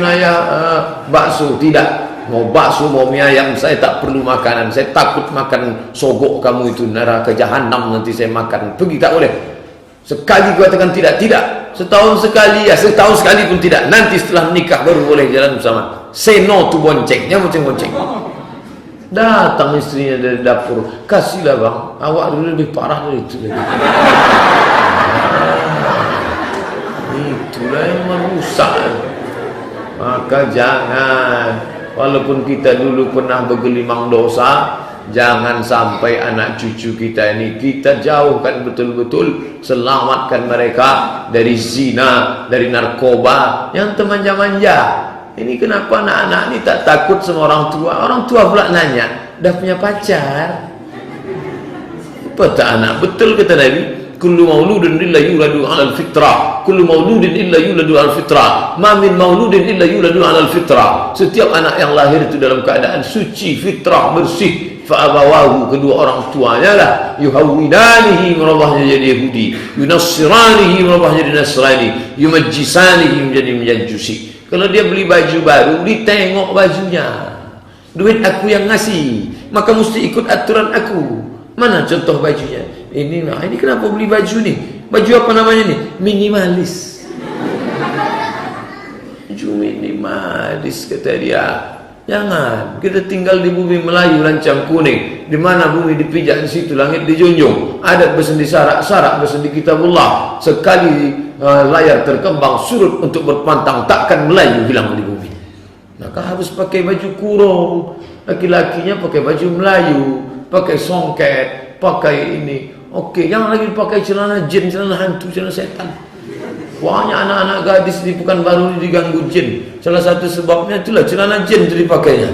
bakso. Tidak. Mau bakso, mau mie ayam, saya tak perlu makanan. Saya takut makan sogok kamu itu, neraka jahanam nanti saya makan. Pergi, tak boleh. Sekali katakan tidak, tidak. Setahun sekali ya, setahun sekali pun tidak. Nanti setelah menikah baru boleh jalan bersama. Say no to boncengnya, bonceng-bonceng. Datang istrinya dari dapur, kasihlah bang, awak dulu lebih parah dari itu lagi. Itulah yang merusak. Maka jangan, walaupun kita dulu pernah bergelimang dosa, jangan sampai anak cucu kita ini kita jauhkan betul-betul, selamatkan mereka dari zina, dari narkoba, yang manja-manja. Ini kenapa anak-anak ini tak takut sama orang tua? Orang tua pula nanya, dah punya pacar? Apa tak anak? Betul kata Nabi, kullu mauludin illa yuladu 'alal fitrah, kullu mauludin illa yuladu 'alal fitrah, ma min mauludin illa yuladu 'alal fitrah. Setiap anak yang lahir itu dalam keadaan suci, fitrah, bersih. Fa abawahu, kedua orang tuanya lah, yuhawwidanihi, merubahnya jadi Yahudi, yunassiranihi, merubahnya jadi Nasrani, yumajjisanihi, menjadi Majusi. Kalau dia beli baju baru, ditengok bajunya. Duit aku yang ngasih, maka mesti ikut aturan aku. Mana contoh bajunya? Ini kenapa beli baju nih? Baju apa namanya nih? Minimalis. Baju minimalis kata dia. Jangan, kita tinggal di bumi Melayu lancang kuning, di mana bumi dipijak, di situ langit dijunjung. Adat bersendi sarak bersendi kitabullah. Sekali layar terkembang surut untuk berpantang, takkan Melayu hilang di bumi. Maka harus pakai baju kurung. Laki-lakinya pakai baju Melayu, pakai songket, pakai ini. Oke, jangan lagi pakai celana jin, celana hantu, celana setan. Banyak anak-anak gadis di Pekanbaru ini diganggu jin. Salah satu sebabnya itulah celana jin itu dipakainya.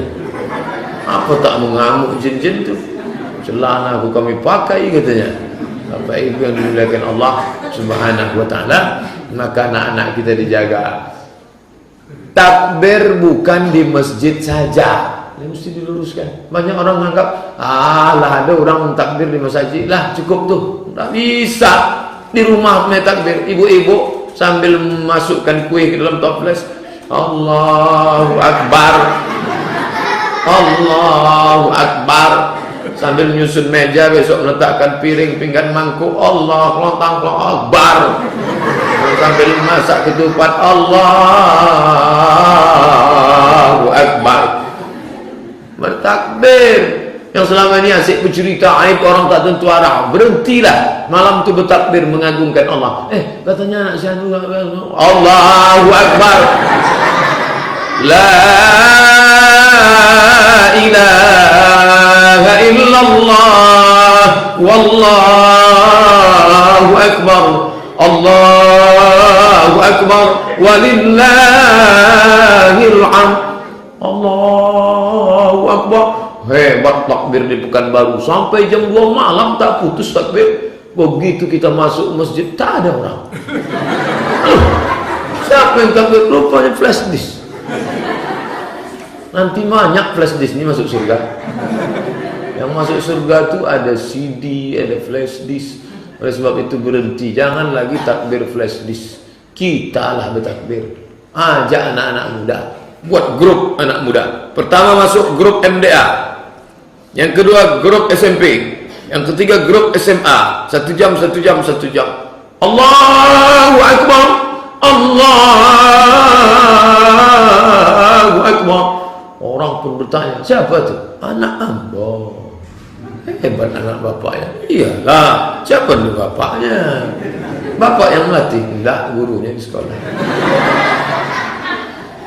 Apa tak mengamuk jin-jin itu? Celana aku kami pakai katanya. Apa itu yang dimuliakan Allah Subhanahu wa taala? Maka anak-anak kita dijaga. Takbir bukan di masjid saja. Ini mesti diluruskan. Banyak orang menganggap, ada orang takbir di masjid lah, cukup tuh. Tak bisa. Di rumah punya takbir, ibu-ibu sambil memasukkan kue ke dalam toples, Allahu Akbar, Allahu Akbar, sambil menyusun meja, besok meletakkan piring, pinggan, mangkuk, Allah, kelontang, Akbar, sambil masak ketupat, Allahu Akbar. bertakbir. Yang selama ini asyik bercerita aib orang tak tentu arah, berhentilah malam tu bertakbir mengagungkan Allah. Katanya anak saya tu Allahu Akbar, la ilaha illallah, wallahu akbar, Allahu akbar, walillahil hamd. Allahu akbar. Hebat takbir di Pekanbaru sampai jam 2 malam tak putus takbir. Begitu kita masuk masjid tak ada orang. Siapa yang takbir? Rupanya flash disk. Nanti banyak flash disk ini masuk surga. Yang masuk surga tu ada CD, ada flash disk. Oleh sebab itu berhenti, jangan lagi takbir flash disk. Kita lah bertakbir. Ajak anak-anak muda, buat grup anak muda. Pertama masuk grup MDA, yang kedua grup SMP, yang ketiga grup SMA. 1 jam. Allahu Akbar, Allahu Akbar. Orang pun bertanya, siapa tu? Anak hamba. Hebat anak bapaknya. Iyalah, siapa dulu bapaknya? Bapak yang melatih, enggak, gurunya di sekolah.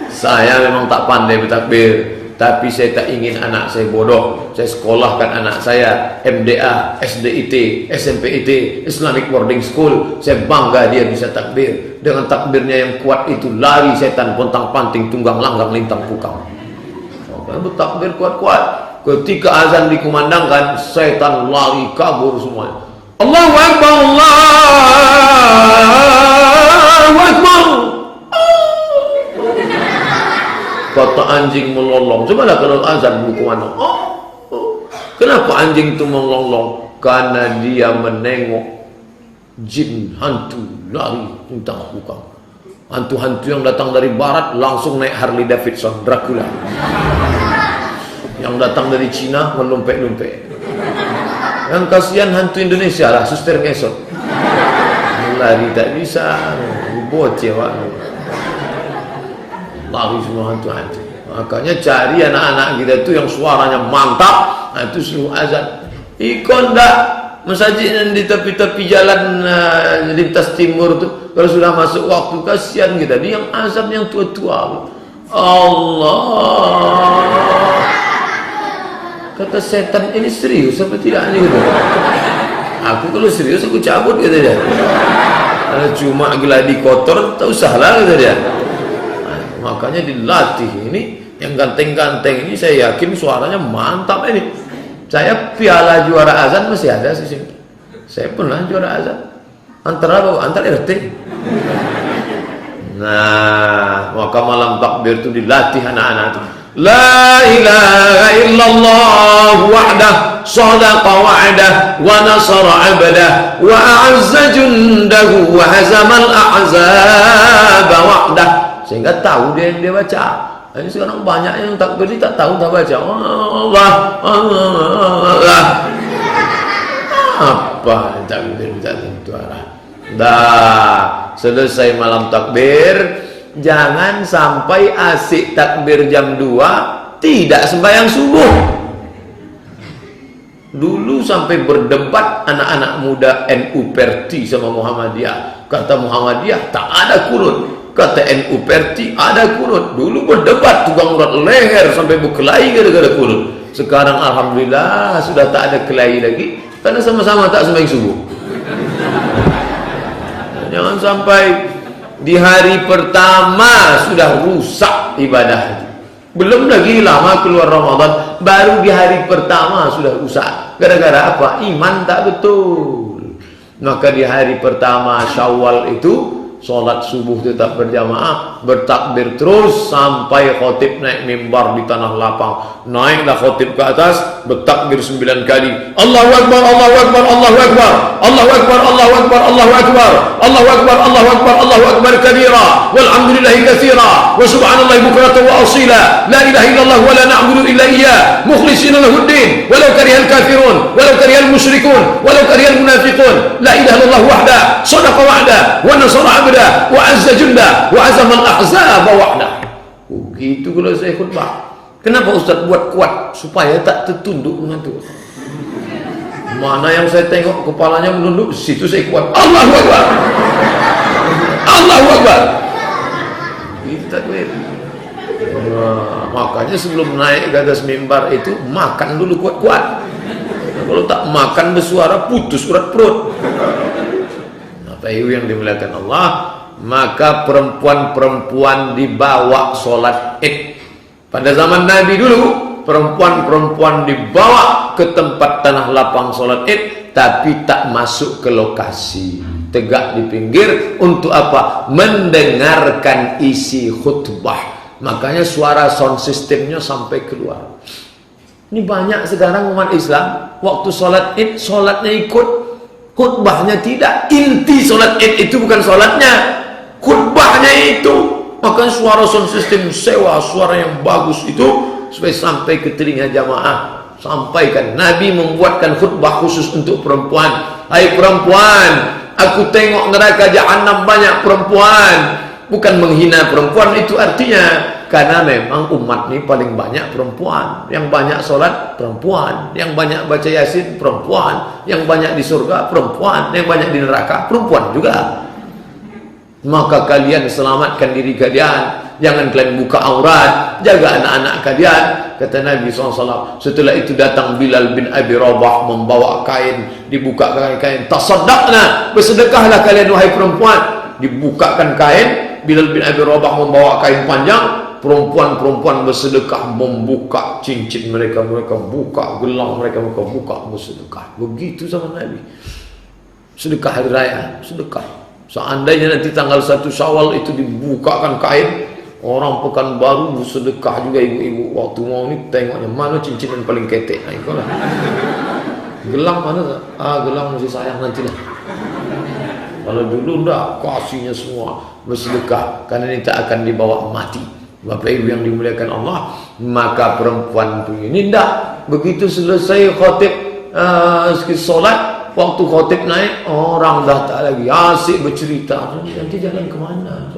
Saya memang tak pandai bertakbir, tapi saya tak ingin anak saya bodoh. Saya sekolahkan anak saya MDA, SDIT, SMPIT, Islamic Boarding School. Saya bangga dia bisa takbir. Dengan takbirnya yang kuat itu, lari setan pontang-panting, tunggang langgang lintang pukang. Bertakbir kuat-kuat. Ketika azan dikumandangkan, setan lari kabur semuanya. Allahu Akbar, Allahu Akbar. Kata anjing melolong. Cobalah kalau azan berkumandang. Kenapa anjing itu melolong? Karena dia menengok jin hantu lari lintang pukang. Hantu-hantu yang datang dari barat langsung naik Harley Davidson, Dracula. Yang datang dari Cina melumpek-lumpek. Yang kasihan hantu Indonesia lah, suster ngesot. Lari tak bisa, bocil pak. Lari semua hantu-hantu. Makanya cari anak-anak kita tu yang suaranya mantap, itu suruh azan. Ikon dak masjid yang di tepi-tepi jalan lintas timur tu, kalau sudah masuk waktu kasihan kita. Dia yang azan yang tua-tua. Allah. Kata setan, ini serius apa tidak ni? Aku kalau serius aku cabut, kata dia. Cuma geladi kotor tak usahlah, kata dia. Makanya dilatih ini, yang ganteng-ganteng ini saya yakin suaranya mantap ini. Saya piala juara azan masih ada di sini. Saya pernah juara azan. Antara RT. Nah, maka malam takbir itu dilatih anak-anak itu. La ilaha illallah wahdah sadaqa wa'dah wa nasara 'abdah wa a'azza jundahu wa hazamal ahzaba wahdah. Sehingga tahu dia yang dia baca. Ini sekarang banyak yang takbir ini tak tahu, tak baca. Allah, Allah. Apa takbir tak tentu arah. Dah selesai malam takbir, jangan sampai asik takbir jam 2 tidak sembahyang subuh. Dulu sampai berdebat anak-anak muda NU Perti sama Muhammadiyah. Kata Muhammadiyah tak ada kunut. Kata NU Perti ada kunut. Dulu berdebat tukang urat leher sampai berkelahi gara-gara kunut. Sekarang alhamdulillah sudah tak ada kelahi lagi karena sama-sama tak sembahyang subuh. Jangan sampai di hari pertama sudah rusak ibadah itu. Belum lagi lama keluar Ramadan, baru di hari pertama sudah rusak. Gara-gara apa? Iman tak betul. Maka di hari pertama Syawal itu sholat subuh tetap berjamaah, bertakbir terus sampai khotib naik mimbar di tanah lapang. Naiklah khotib ke atas, bertakbir 9 kali. Allahu Akbar, Allahu Akbar, Allahu Akbar, Allahu Akbar, Allahu Akbar, Allahu Akbar, Allahu Akbar, Allahu Akbar, Allahu Akbar kabira, walhamdulillahi katsira, wa subhanallahi bukratan wa asila, la ilaha illallah wa la na'budu illa iyyah, mukhlishina lahuddin, walau karihal kafirun, walau karihal musyrikun, walau karihal munafiqun, la ilaha illallah wahda, sadaqa wa'da, wa nasara wa azza junda wa azamal ahzaba wahda. Begitu kalau saya khutbah. Kenapa Ustaz buat kuat? Supaya tak tertunduk mengantuk. Mana yang saya tengok kepalanya menunduk, situ saya kuat. Allahu Akbar. Allahu Akbar. Itu takbir. Nah, makanya sebelum naik ke atas mimbar itu makan dulu kuat-kuat. Nah, kalau tak makan bersuara putus urat perut. Nah, Pak yang dimuliakan Allah, maka perempuan-perempuan dibawa sholat Id. Pada zaman Nabi dulu, perempuan-perempuan dibawa ke tempat tanah lapang sholat Id, tapi tak masuk ke lokasi, tegak di pinggir. Untuk apa? Mendengarkan isi khutbah. Makanya suara sound systemnya sampai keluar. Ini banyak sekarang umat Islam waktu sholat Id, sholatnya ikut, khutbahnya tidak. Inti sholat Id itu bukan sholatnya, khutbahnya itu. Maka suara sound system sewa suara yang bagus itu supaya sampai ke telinga jamaah. Sampaikan. Nabi membuatkan khutbah khusus untuk perempuan. Hai perempuan, aku tengok neraka Jahannam banyak perempuan. Bukan menghina perempuan itu artinya, karena memang umat ini paling banyak perempuan. Yang banyak sholat perempuan, yang banyak baca yasin perempuan, yang banyak di surga perempuan, yang banyak di neraka perempuan juga. Maka kalian selamatkan diri kalian, jangan kalian buka aurat, jaga anak-anak kalian, kata Nabi SAW. Setelah itu datang Bilal bin Abi Rabah membawa kain, dibuka kain, tasaddaqna, bersedekahlah kalian wahai perempuan. Dibukakan kain, Bilal bin Abi Rabah membawa kain panjang, perempuan-perempuan bersedekah, membuka cincin mereka, mereka buka gelang mereka, mereka buka bersedekah. Begitu sama Nabi. Sedekah hari raya, sedekah. Seandainya nanti tanggal 1 Syawal itu dibukakan kain, orang Pekanbaru bersedekah juga ibu-ibu. Waktu mau ini tengoknya mana cincin yang paling ketek. Nah, itulah. Gelang mana? Gelang masih sayang nantilah. Kalau dulu enggak, kasihnya semua bersedekah, karena ini tak akan dibawa mati. Bapak Ibu yang dimuliakan Allah, maka perempuan ini enggak. Begitu selesai khotib sholat, waktu khotib naik, orang dah tak lagi asik bercerita. Nanti jalan kemana?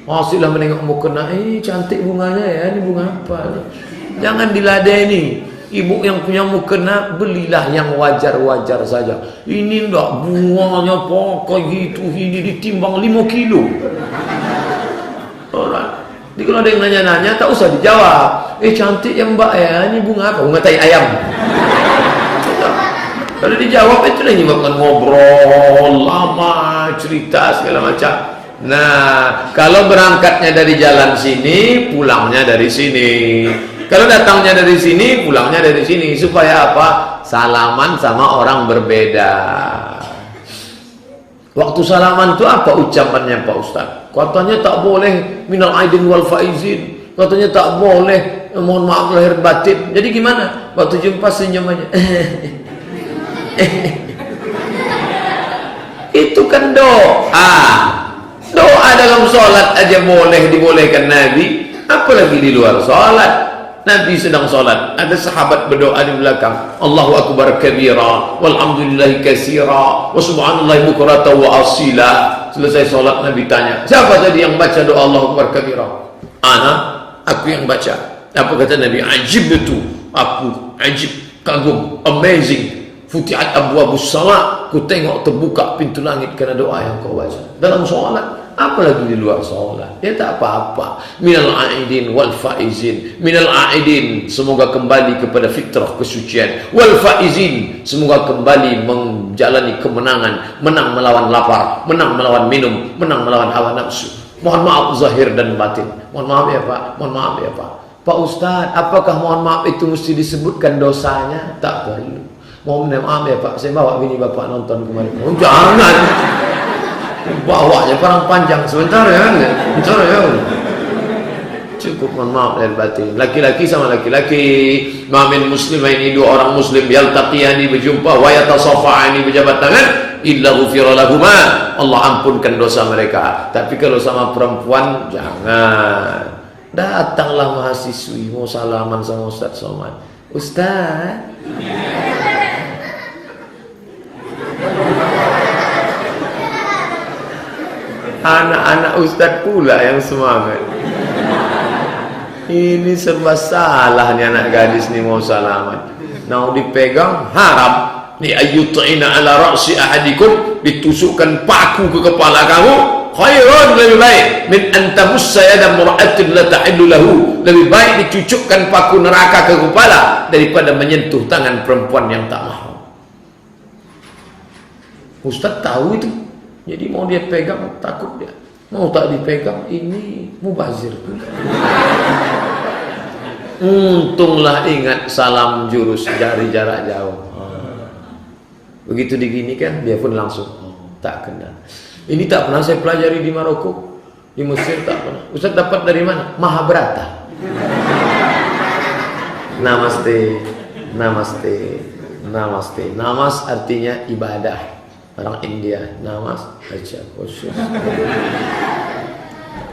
Asiklah menengok muka naik, cantik bunganya ya, ini bunga apa? Jangan diladeni. Ibu yang punya mukena, belilah yang wajar-wajar saja. Ini enggak, bunganya pakai gitu, ini ditimbang 5 kilo. Orang, jadi kalau ada yang nanya-nanya, tak usah dijawab. Cantik ya mbak ya, ini bunga apa? Bunga tai ayam. Kalau dijawab itu lah menyebabkan ngobrol lama, cerita segala macam. Nah, kalau berangkatnya dari jalan sini, pulangnya dari sini. Kalau datangnya dari sini, pulangnya dari sini. Supaya apa? Salaman sama orang berbeda. Waktu salaman itu apa ucapannya Pak Ustaz? Katanya tak boleh minal aidin wal faizin. Katanya tak boleh mohon maaf lahir batin. Jadi gimana? Waktu jumpa senyum aja. Itu kan doa. Doa dalam sholat aja boleh, dibolehkan Nabi, apalagi di luar sholat. Nabi sedang sholat, ada sahabat berdoa di belakang, Allahu Akbar kabira, walhamdulillahi katsira, wa subhanallahi bukratan wa asila. Selesai sholat Nabi tanya, siapa tadi yang baca doa Allahu Akbar kabira? Ana, aku yang baca. Apa kata Nabi? Ajib itu, aku ajib, kagum, amazing. Futihat abwabus sama, ku tengok terbuka pintu langit karena doa yang kau baca dalam sholat. Apalagi di luar sholat, ya tak apa-apa. Minal aidin wal faizin. Minal aidin, semoga kembali kepada fitrah kesucian. Wal faizin, semoga kembali menjalani kemenangan, menang melawan lapar, menang melawan minum, menang melawan hawa nafsu. Mohon maaf zahir dan batin. Mohon maaf ya Pak, mohon maaf ya Pak. Pak Ustaz, apakah mohon maaf itu mesti disebutkan dosanya? Tak perlu. Mohon maaf ya Pak, saya bawa bini Bapak nonton kemarin. Oh, jangan. Bawanya perang panjang sebentar ya, sebentar ya. Cukup mohon maaf lahir batin. Laki-laki sama laki-laki. Ma min muslimaini, dua orang muslim yaltaqiyani berjumpa wa yatasafa'ani berjabat tangan illa ghufira lahuma, Allah ampunkan dosa mereka. Tapi kalau sama perempuan jangan. Datanglah mahasiswi mau salaman sama Ustaz Somad. Ustaz, anak-anak Ustaz pula yang semangat. Ini serba salah nih anak gadis nih mau salaman. Nah dipegang haram. Ni ayyut'ina ala ra'si ahadikum, ditusukkan paku ke kepala kamu, khairun, lebih baik min antamussa yada mur'atin la tahillu lahu, lebih baik dicucukkan paku neraka ke kepala daripada menyentuh tangan perempuan yang tak mahram. Ustaz tahu itu, jadi mau dia pegang takut dia, mau tak dipegang ini mubazir. Untunglah ingat salam jurus dari jarak jauh. Begitu diginikan dia pun langsung tak kenal. Ini tak pernah saya pelajari di Maroko, di Mesir tak pernah. Ustaz dapat dari mana? Mahabharata. Namaste, namaste, namaste. Namas artinya ibadah. Orang India namas aja khusus.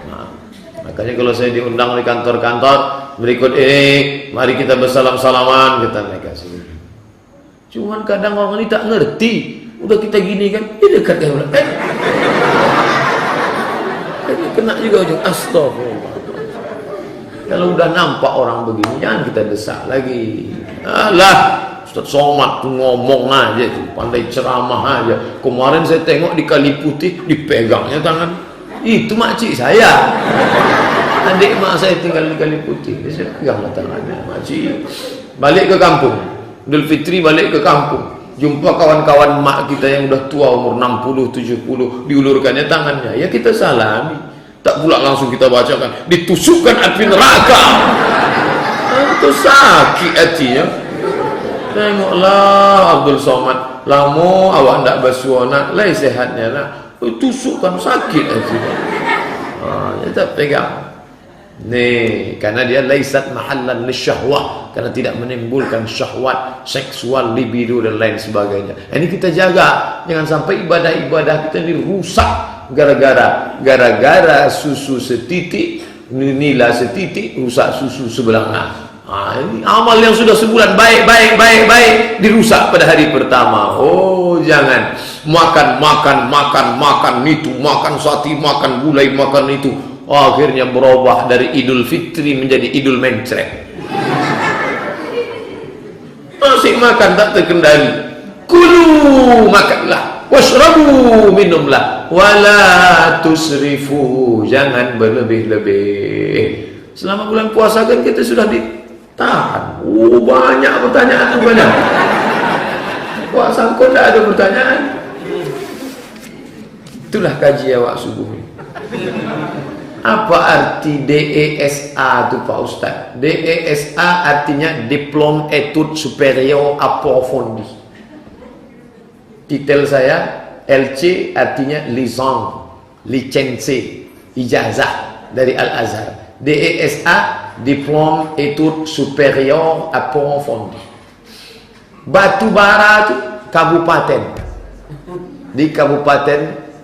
Nah, makanya kalau saya diundang di kantor-kantor berikut ini, mari kita bersalam-salaman, kita mereka sini. Cuman kadang orang ini tak ngerti. Udah kita gini kan, dia dekat kan, kena juga ujung. Astagfirullah. Kalau udah nampak orang begini, jangan kita desak lagi. Alah, Ustaz Somad tuh ngomong aja tuh, pandai ceramah aja. Kemarin saya tengok di Kali Putih, dipegangnya tangan. Itu makcik saya. Adik mak saya tinggal di Kali Putih, saya pegang tangannya makcik. Balik ke kampung. Idul Fitri balik ke kampung, jumpa kawan-kawan mak kita yang udah tua umur 60, 70, diulurkannya tangannya, ya kita salami, tak pula langsung kita bacakan ditusukkan api neraka. Itu sakit hatinya. Tengoklah Abdul Somad, lamo awak ndak bersuona, lai sehatnya lah, tusukkan sakit hatinya. Ya tak pegang. Nih, karena dia laisat mahallan lisyahwah, karena tidak menimbulkan syahwat seksual, libido dan lain sebagainya. Ini kita jaga, jangan sampai ibadah-ibadah kita ini rusak gara-gara susu setitik, nila setitik, rusak susu sebelanga. Ini amal yang sudah sebulan baik dirusak pada hari pertama. Oh, jangan makan itu, makan sati, makan gulai, makan itu. Akhirnya berubah dari Idul Fitri menjadi Idul Mencret. Masih makan tak terkendali. Kulu, makanlah, washrabu, minumlah, wala tusrifu, jangan berlebih-lebih. Selama bulan puasa kan kita sudah ditahan. Banyak pertanyaan banyak. Puasa kok tidak ada pertanyaan. Itulah kaji awak subuh ini. Apa arti DESA itu Pak Ustaz? DESA artinya Diplôme Études Supérieures Approfondies. Titel saya LC artinya license, ijazah dari Al-Azhar. DESA Diplôme Études Supérieures Approfondies. Batu bara itu kabupaten. Di Kabupaten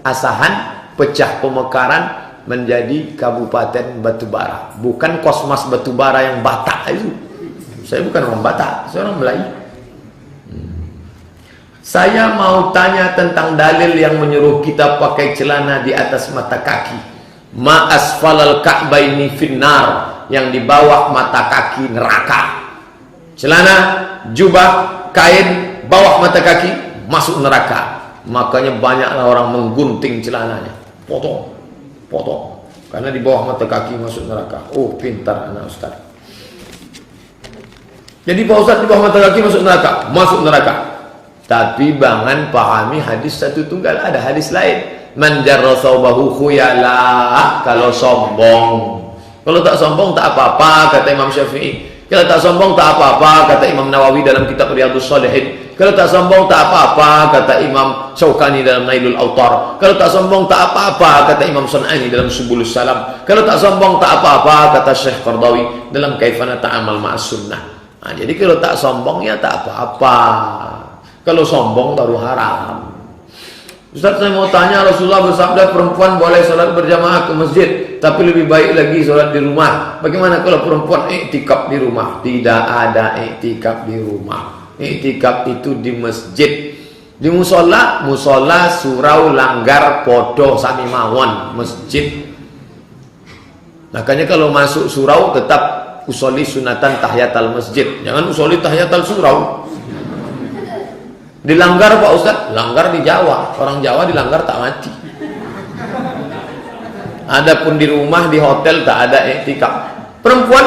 Asahan pecah pemekaran menjadi Kabupaten Batubara, bukan Kosmas Batubara yang Batak itu. Saya bukan orang Batak, saya orang Melayu. Saya mau tanya tentang dalil yang menyuruh kita pakai celana di atas mata kaki. Ma asfalal ka'baini finnar, yang di bawah mata kaki neraka. Celana, jubah, kain bawah mata kaki masuk neraka. Makanya banyaklah orang menggunting celananya, potong, karena di bawah mata kaki masuk neraka. Oh, pintar anak Ustaz. Jadi Pak Ustaz, di bawah mata kaki masuk neraka. Tapi jangan pahami hadis satu tunggal, ada hadis lain. Man jarra thawbahu khuyala, kalau sombong. Kalau tak sombong tak apa-apa, kata Imam Syafi'i. Kalau tak sombong tak apa-apa, kata Imam Nawawi dalam kitab Riyadhus Shalihin. Kalau tak sombong tak apa-apa, kata Imam Syaukani dalam Nailul Autar. Kalau tak sombong tak apa-apa, kata Imam Sun'ani dalam Subulus Salam. Kalau tak sombong tak apa-apa, kata Syekh Qardawi dalam Kaifana Ta'amal Ma'as Sunnah. Nah, jadi kalau tak sombong ya tak apa-apa. Kalau sombong baru haram. Ustaz, saya mau tanya, Rasulullah bersabda perempuan boleh sholat berjamaah ke masjid, tapi lebih baik lagi sholat di rumah. Bagaimana kalau perempuan iktikaf di rumah? Tidak ada iktikaf di rumah. Iktikaf itu di masjid. Di musola surau langgar podo sami mawon masjid. Makanya kalau masuk surau tetap usolli sunatan tahiyatal masjid. Jangan usolli tahiyatal surau. Dilanggar Pak Ustadz, langgar di Jawa. Orang Jawa dilanggar tak mati. Adapun di rumah, di hotel tak ada iktikaf. Perempuan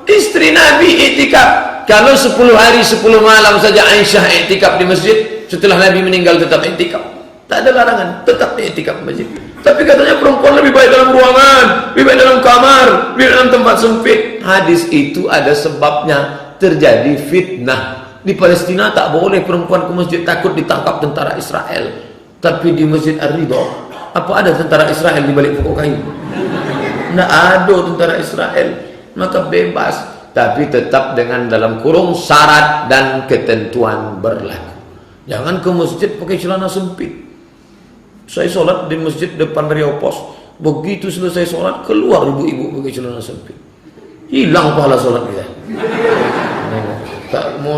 istri Nabi iktikaf. Kalau 10 hari 10 malam saja Aisyah iktikaf di masjid, setelah Nabi meninggal tetap iktikaf. Tak ada larangan, tetap iktikaf di masjid. Tapi katanya perempuan lebih baik dalam ruangan, lebih baik dalam kamar, lebih baik dalam tempat sempit. Hadis itu ada sebabnya, terjadi fitnah. Di Palestina tak boleh perempuan ke masjid, takut ditangkap tentara Israel. Tapi di Masjid Ar-Ridha, apa ada tentara Israel di balik pokok kayu? Tidak ada tentara Israel. Maka bebas, tapi tetap dengan dalam kurung syarat dan ketentuan berlaku. Jangan ke masjid pakai celana sempit. Saya sholat di masjid depan Riau Pos. Begitu selesai sholat, keluar ibu-ibu pakai celana sempit. Hilang pahala sholat kita.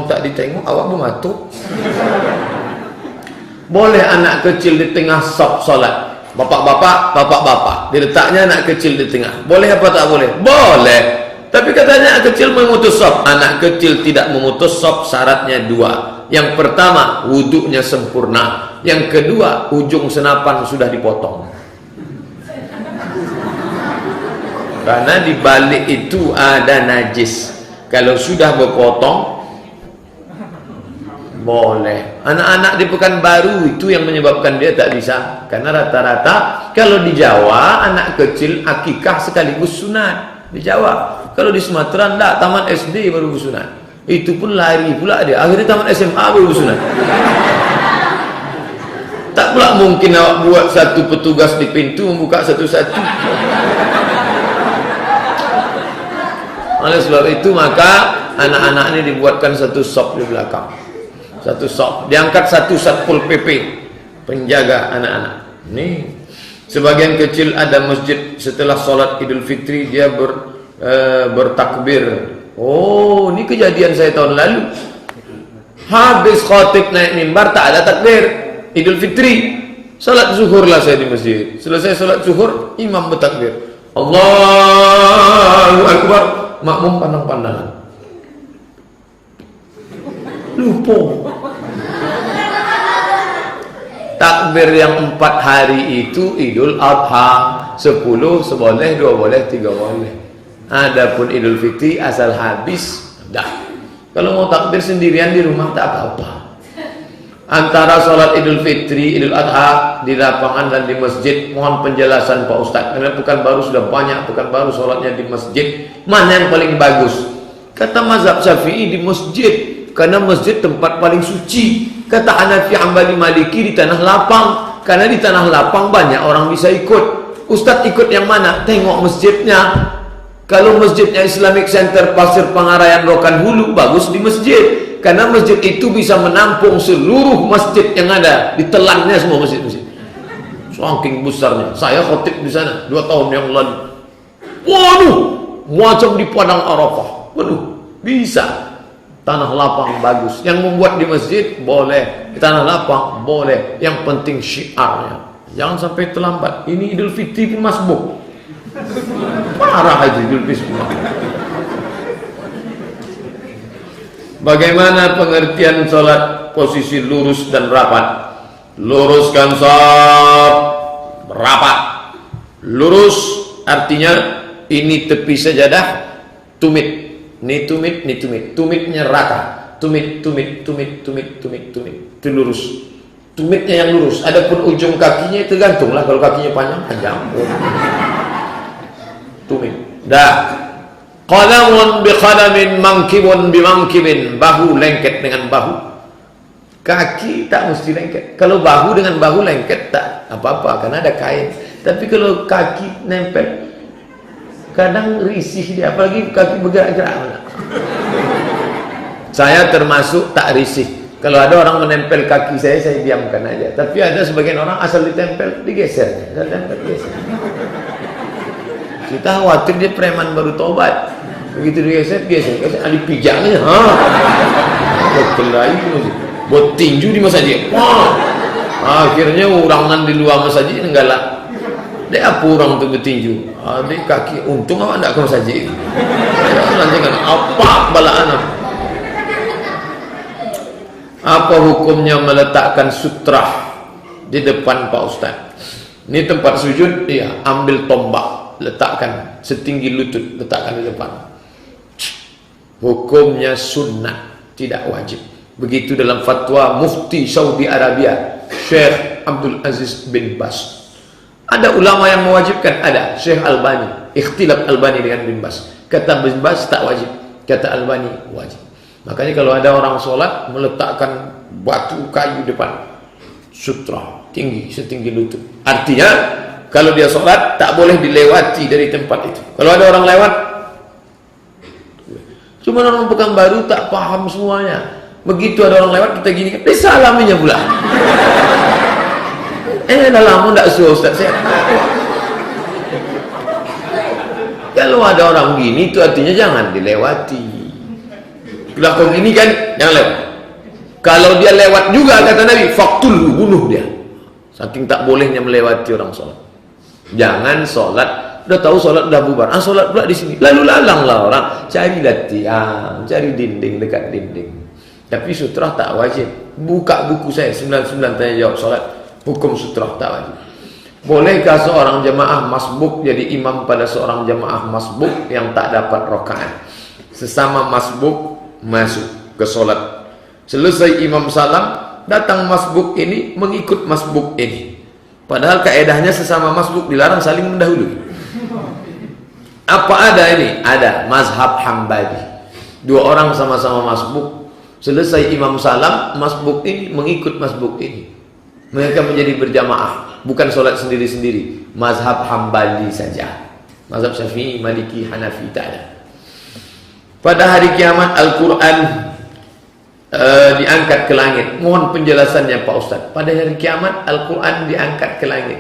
Tak ditengok, awak mematuk. Boleh anak kecil di tengah saf sholat. Bapak-bapak, diletaknya anak kecil di tengah. Boleh apa tak boleh? Boleh. Tapi katanya anak kecil memutus saf. Anak kecil tidak memutus saf, syaratnya 2. Yang pertama, wuduknya sempurna. Yang kedua, ujung senapan sudah dipotong. Karena di balik itu ada najis. Kalau sudah berpotong, boleh. Anak-anak di Pekanbaru itu yang menyebabkan dia tak bisa. Karena rata-rata kalau di Jawa anak kecil akikah sekaligus sunat di Jawa. Kalau di Sumatera enggak, tamat SD baru bersunat. Itu pun lari pula dia. Akhirnya tamat SMA baru bersunat. Tak pula mungkin awak buat satu petugas di pintu membuka satu-satu. Oleh sebab itu maka anak-anak ini dibuatkan satu sop di belakang. Satu sop. Diangkat satu Satpol PP penjaga anak-anak. Nih, sebagian kecil ada masjid setelah sholat Idul Fitri dia bertakbir. Oh, ini kejadian saya tahun lalu. Habis khatib naik mimbar tak ada takbir Idul Fitri. Salat zuhur lah saya di masjid. Selesai salat zuhur, imam bertakbir. Allahu Akbar. Makmum pandang-pandangan. Lupa. Takbir yang 4 hari itu Idul Adha. 10 seboleh, 2 boleh, 3 boleh. Adapun Idul Fitri asal habis dah. Kalau mau takbir sendirian di rumah tak apa-apa. Antara sholat Idul Fitri, Idul Adha di lapangan dan di masjid, mohon penjelasan Pak Ustadz. Karena Pekanbaru sudah banyak, Pekanbaru sholatnya di masjid. Mana yang paling bagus? Kata mazhab Syafi'i di masjid, karena masjid tempat paling suci. Kata Hanafi, Hambali, Maliki di tanah lapang, karena di tanah lapang banyak orang bisa ikut. Ustadz ikut yang mana? Tengok masjidnya. Kalau masjidnya Islamic Center Pasir Pangarayan Rokan Hulu, bagus di masjid. Karena masjid itu bisa menampung seluruh masjid yang ada, ditelannya semua masjid-masjid. Saking besarnya. Saya khotib di sana 2 tahun yang lalu. Waduh, macam di padang Arafah. Waduh, bisa. Tanah lapang bagus. Yang membuat di masjid boleh, di tanah lapang boleh. Yang penting syiarnya. Jangan sampai terlambat. Ini Idul Fitri pun masbuk. Parah aja Idul Fitri. Bagaimana pengertian sholat posisi lurus dan rapat? Luruskan shaf, rapat. Lurus artinya ini tepi sajadah, tumit. Ini tumit, ini tumit. Tumitnya rata. Tumit. Itu lurus. Tumitnya yang lurus. Adapun ujung kakinya tergantunglah. Kalau kakinya panjang. Tumit. Dah. Qadamun bi qadamin, mankibun bi mankibin. Bahu lengket dengan bahu. Kaki tak mesti lengket. Kalau bahu dengan bahu lengket tak apa-apa karena ada kain. Tapi kalau kaki nempel, kadang risih dia, apalagi kaki bergerak-gerak. Saya termasuk tak risih. Kalau ada orang menempel kaki saya diamkan aja. Tapi ada sebagian orang asal ditempel, digeser. Asal tempel, digeser. Kita khawatir dia preman baru tobat. Begitu digeser, alih pijangnya. Berkelahi buat tinju di masjid. Akhirnya urangan di luar masjid enggak lah. Dia apa orang tu bertinju? Di kaki, untung awak tak kau saja. Lanjutkan, apa balaan? Apa hukumnya meletakkan sutra di depan Pak Ustaz? Ini tempat sujud, ya, ambil tombak, letakkan setinggi lutut, letakkan di depan. Hukumnya sunnah, tidak wajib. Begitu dalam fatwa Mufti Saudi Arabia, Syekh Abdul Aziz bin Bas. Ada ulama yang mewajibkan, ada Syekh Albani, ikhtilaf Albani dengan bin Bas. Kata bin Bas tak wajib, kata Albani wajib. Makanya kalau ada orang sholat meletakkan batu kayu depan sutra tinggi setinggi lutut, artinya kalau dia sholat tak boleh dilewati dari tempat itu. Kalau ada orang lewat, cuma orang Pekanbaru tak paham semuanya. Begitu ada orang lewat kita gini, disalaminya pula. Dah lama tak suruh Ustaz saya. Kalau ada orang gini itu artinya jangan dilewati. Kalau kau gini kan jangan lewat. Kalau dia lewat juga kata Nabi, faktulhu, bunuh dia. Saking tak bolehnya melewati orang sholat. Jangan sholat, udah tahu sholat udah bubar. Sholat pula di sini. Lalu lalanglah orang, carilah tiang, cari dinding, dekat dinding. Tapi sutra tak wajib. Buka buku saya 99 tanya jawab sholat. Hukum sutra tak wajib. Bolehkah seorang jemaah masbuk jadi imam pada seorang jemaah masbuk yang tak dapat rakaat? Sesama masbuk masuk ke solat, selesai imam salam, datang masbuk ini mengikut masbuk ini. Padahal kaedahnya sesama masbuk dilarang saling mendahului. Apa ada ini? Ada mazhab Hambali. Dua orang sama-sama masbuk, selesai imam salam, masbuk ini mengikut masbuk ini. Mereka menjadi berjamaah, bukan solat sendiri-sendiri. Mazhab Hambali saja. Mazhab Syafi'i, Maliki, Hanafi tak ada. Pada hari kiamat Al-Quran diangkat ke langit. Mohon penjelasannya Pak Ustaz. Pada hari kiamat Al-Quran diangkat ke langit.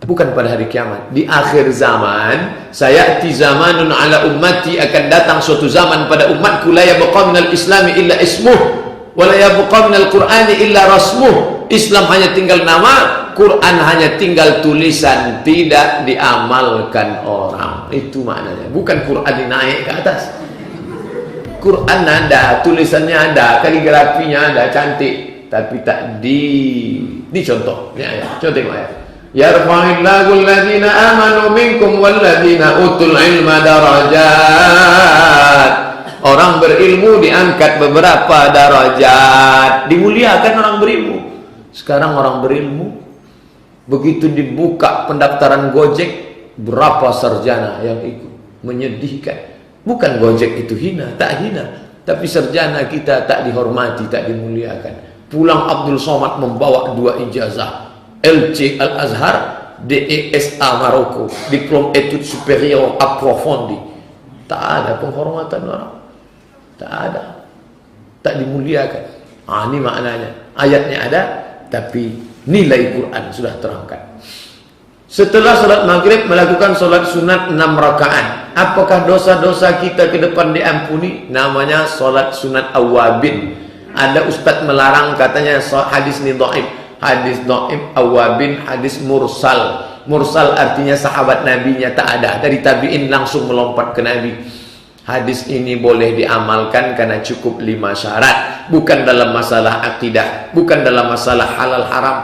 Bukan pada hari kiamat, di akhir zaman. Sayati zamanun ala ummati, akan datang suatu zaman pada umatku, la yabqa minal islami illa ismuh wala yabqa minal qur'ani illa rasmuh. Islam hanya tinggal nama, Quran hanya tinggal tulisan, tidak diamalkan orang. Itu maknanya. Bukan Quran dinaik ke atas. Quran ada, tulisannya ada, kaligrafinya ada, cantik, tapi tak ini contoh. Ini ayat. Coba tengok ayat. Yarfa'illahu alladhina amanu minkum walladhina utul ilma darajat. Orang berilmu diangkat beberapa darajat, dimuliakan orang berilmu. Sekarang orang berilmu, begitu dibuka pendaftaran Gojek, berapa sarjana yang ikut, menyedihkan. Bukan Gojek itu hina, tak hina, tapi sarjana kita tak dihormati, tak dimuliakan. Pulang Abdul Somad membawa 2 ijazah, LC Al-Azhar, DESA Maroko, Diplom Etudes Superior Approfondi. Tak ada penghormatan orang, tak ada, tak dimuliakan. Ini maknanya. Ayatnya ada, tapi nilai Quran sudah terangkat. Setelah salat maghrib melakukan salat sunat 6 rakaat. Apakah dosa-dosa kita ke depan diampuni? Namanya salat sunat awabin. Ada ustaz melarang, katanya hadis ini dhaif. Hadis dhaif awabin, hadis mursal. Mursal artinya sahabat nabinya tak ada, dari tabi'in langsung melompat ke nabi. Hadis ini boleh diamalkan karena cukup 5 syarat. Bukan dalam masalah akidah, bukan dalam masalah halal haram.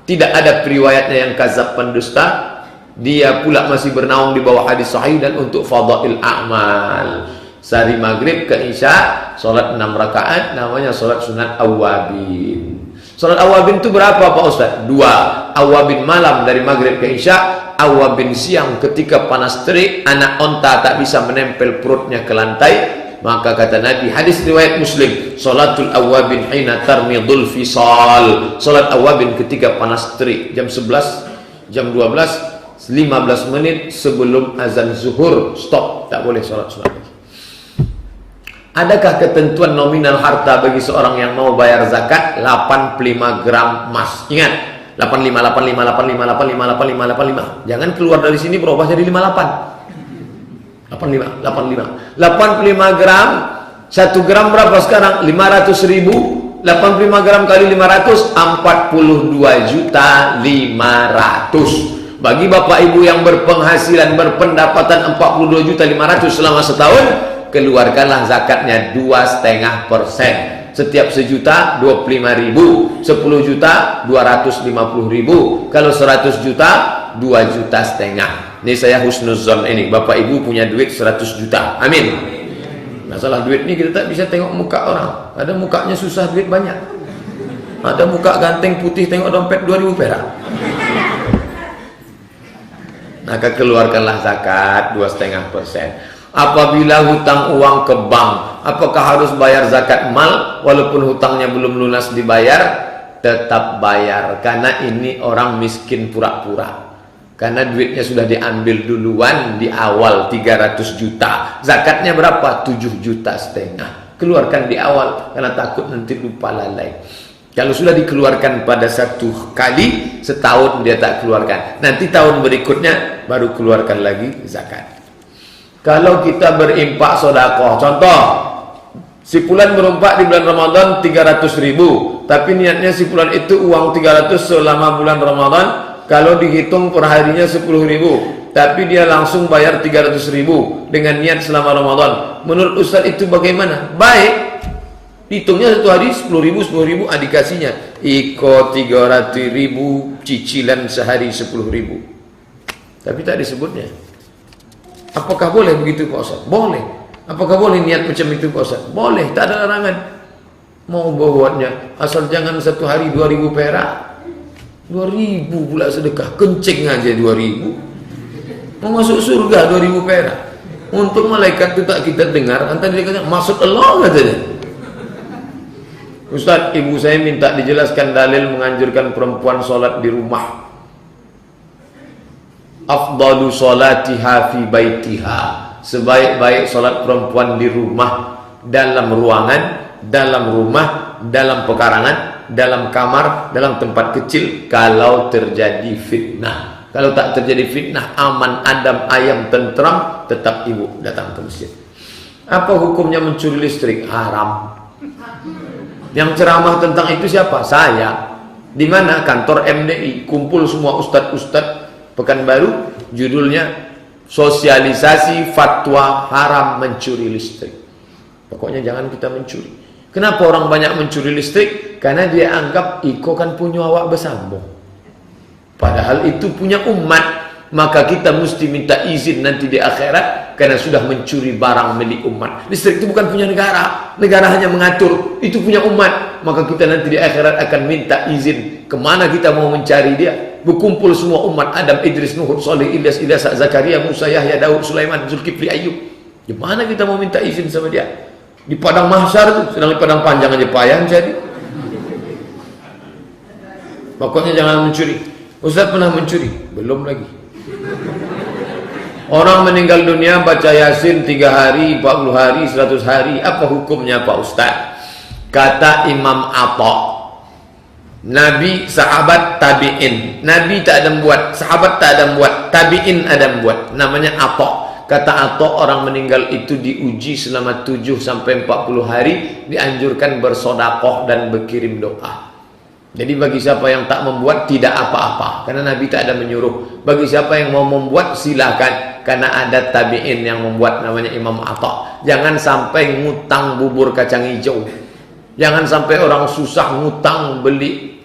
Tidak ada periwayatnya yang kazab pendusta. Dia pula masih bernaung di bawah hadis sahih. Dan untuk fadail a'mal, sehari maghrib ke isya, solat 6 rakaat, namanya solat sunat awabin. Solat awabin itu berapa Pak Ustaz? 2. Awabin malam dari maghrib ke isya. Awabin siang ketika panas terik, anak onta tak bisa menempel perutnya ke lantai. Maka kata Nabi, hadis riwayat Muslim, salatul awabin hina tarmidul fisal. Salat awabin ketika panas terik, jam 11, jam 12, 15 menit sebelum azan zuhur, stop, tak boleh salat sunat lagi. Adakah ketentuan nominal harta bagi seorang yang mau bayar zakat? 85 gram emas. Ingat, 85, 85, 85, 85, 85, 85. Jangan keluar dari sini berubah jadi 58. 85, 85. 85 gram, 1 gram berapa sekarang? 500.000. 85 gram kali 500, 42.500.000. Bagi bapak ibu yang berpenghasilan berpendapatan 42.500.000 selama setahun, keluarkanlah zakatnya 2,5%. Setiap 1.000.000 25.000, 10 juta 250.000, kalau 100 juta 2,5 juta. Ini saya husnuzon ini, bapak ibu punya duit 100 juta, amin. Masalah duit ini kita tak bisa tengok muka orang. Ada mukanya susah duit banyak, ada muka ganteng putih tengok dompet 2.000 perak. Maka keluarkanlah zakat 2,5%. Apabila hutang uang ke bank, apakah harus bayar zakat mal walaupun hutangnya belum lunas dibayar? Tetap bayar, karena ini orang miskin pura-pura. Karena duitnya sudah diambil duluan di awal 300 juta. Zakatnya berapa? 7,5 juta. Keluarkan di awal karena takut nanti lupa lalai. Kalau sudah dikeluarkan pada satu kali, setahun dia tak keluarkan. Nanti tahun berikutnya baru keluarkan lagi zakat. Kalau kita berimpak sodakoh, contoh, si fulan berumpak di bulan Ramadan 300.000, tapi niatnya si fulan itu uang 300 selama bulan Ramadan, kalau dihitung per harinya 10.000, tapi dia langsung bayar 300.000 dengan niat selama Ramadan. Menurut Ustaz itu bagaimana? Baik. Hitungnya satu hari 10.000, 10.000, dikasihnya iko 300.000, cicilan sehari 10.000. Tapi tak disebutnya. Apakah boleh begitu Pak Ustaz? Boleh. Apakah boleh niat macam itu Pak Ustaz? Boleh, tak ada larangan. Mau buatnya, asal jangan satu hari 2.000 perak. 2.000 pula sedekah, kencing aja 2.000. Mau masuk surga 2.000 perak. Untuk malaikat itu tak kita dengar, antara dia kata, maksud Allah katanya. Ustaz, ibu saya minta dijelaskan dalil menganjurkan perempuan sholat di rumah. Afdalu sholatiha fi baitiha. Sebaik-baik sholat perempuan di rumah, dalam ruangan, dalam rumah, dalam pekarangan, dalam kamar, dalam tempat kecil, kalau terjadi fitnah. Kalau tak terjadi fitnah, aman, adem, ayam, tentram, tetap ibu datang ke masjid. Apa hukumnya mencuri listrik? Haram. Yang ceramah tentang itu siapa? Saya. Di mana? Kantor MDI. Kumpul semua ustadz-ustadz Pekanbaru. Judulnya sosialisasi fatwa haram mencuri listrik. Pokoknya jangan kita mencuri. Kenapa orang banyak mencuri listrik? Karena dia anggap iko kan punya awak bersambung. Padahal itu punya umat. Maka kita mesti minta izin nanti di akhirat, karena sudah mencuri barang milik umat. Listrik itu bukan punya negara. Negara hanya mengatur. Itu punya umat. Maka kita nanti di akhirat akan minta izin kemana kita mau mencari dia. Berkumpul semua umat, Adam, Idris, Nuh, Saleh, Ilyas, Ilyas, Zakaria, Musa, Yahya, Daud, Sulaiman, Zulkifli, Ayub. Di mana kita mau minta izin sama dia? Di padang mahsyar itu. Sedang di padang panjang aja payah jadi. Pokoknya jangan mencuri. Ustaz pernah mencuri? Belum lagi. Orang meninggal dunia baca Yasin 3 hari, 40 hari, 100 hari. Apa hukumnya Pak Ustaz? Kata Imam Atha, Nabi, sahabat, tabi'in. Nabi tak ada buat, sahabat tak ada buat, tabi'in ada buat. Namanya Atha. Kata Atha, orang meninggal itu diuji selama 7 sampai 40 hari, dianjurkan bersodakoh dan berkirim doa. Jadi bagi siapa yang tak membuat, tidak apa-apa, karena Nabi tak ada menyuruh. Bagi siapa yang mau membuat, silakan, karena ada tabi'in yang membuat, namanya Imam Atha. Jangan sampai ngutang bubur kacang hijau. Jangan sampai orang susah ngutang beli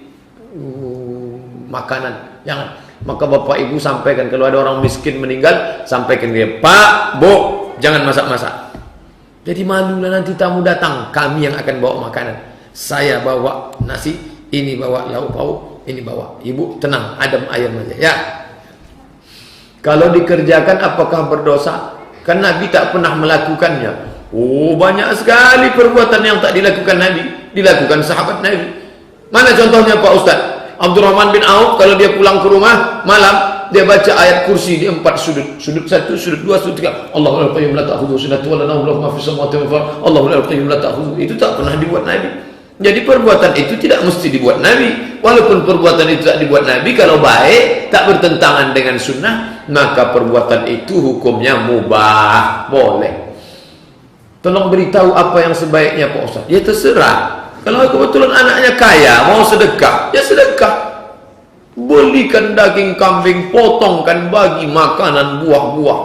makanan. Jangan. Maka bapak ibu sampaikan, kalau ada orang miskin meninggal, sampaikan dia, Pak, Bu, jangan masak-masak. Jadi malulah nanti tamu datang, kami yang akan bawa makanan. Saya bawa nasi, ini bawa lauk pauk, ini bawa. Ibu tenang, adem ayam aja ya. Kalau dikerjakan apakah berdosa? Kan Nabi tak pernah melakukannya. Oh, banyak sekali perbuatan yang tak dilakukan Nabi, dilakukan sahabat Nabi. Mana contohnya Pak Ustaz? Abdurrahman bin Auf kalau dia pulang ke rumah malam, dia baca ayat kursi di 4 sudut. Sudut 1, sudut 2, sudut 3. Allahul qayyum la ta'khudhuhu sinatun wa la nawm, lahu ma fis samawati wa fil ardh. Allahul qayyum la ta'khudhuhu. Itu tak pernah dibuat Nabi. Jadi perbuatan itu tidak mesti dibuat Nabi. Walaupun perbuatan itu tak dibuat Nabi, kalau baik, tak bertentangan dengan sunnah, maka perbuatan itu hukumnya mubah, boleh. Tolong beritahu apa yang sebaiknya Pak Ustaz. Ya terserah. Kalau kebetulan anaknya kaya, mau sedekah, ya sedekah. Belikan daging kambing, potongkan, bagi makanan buah-buah.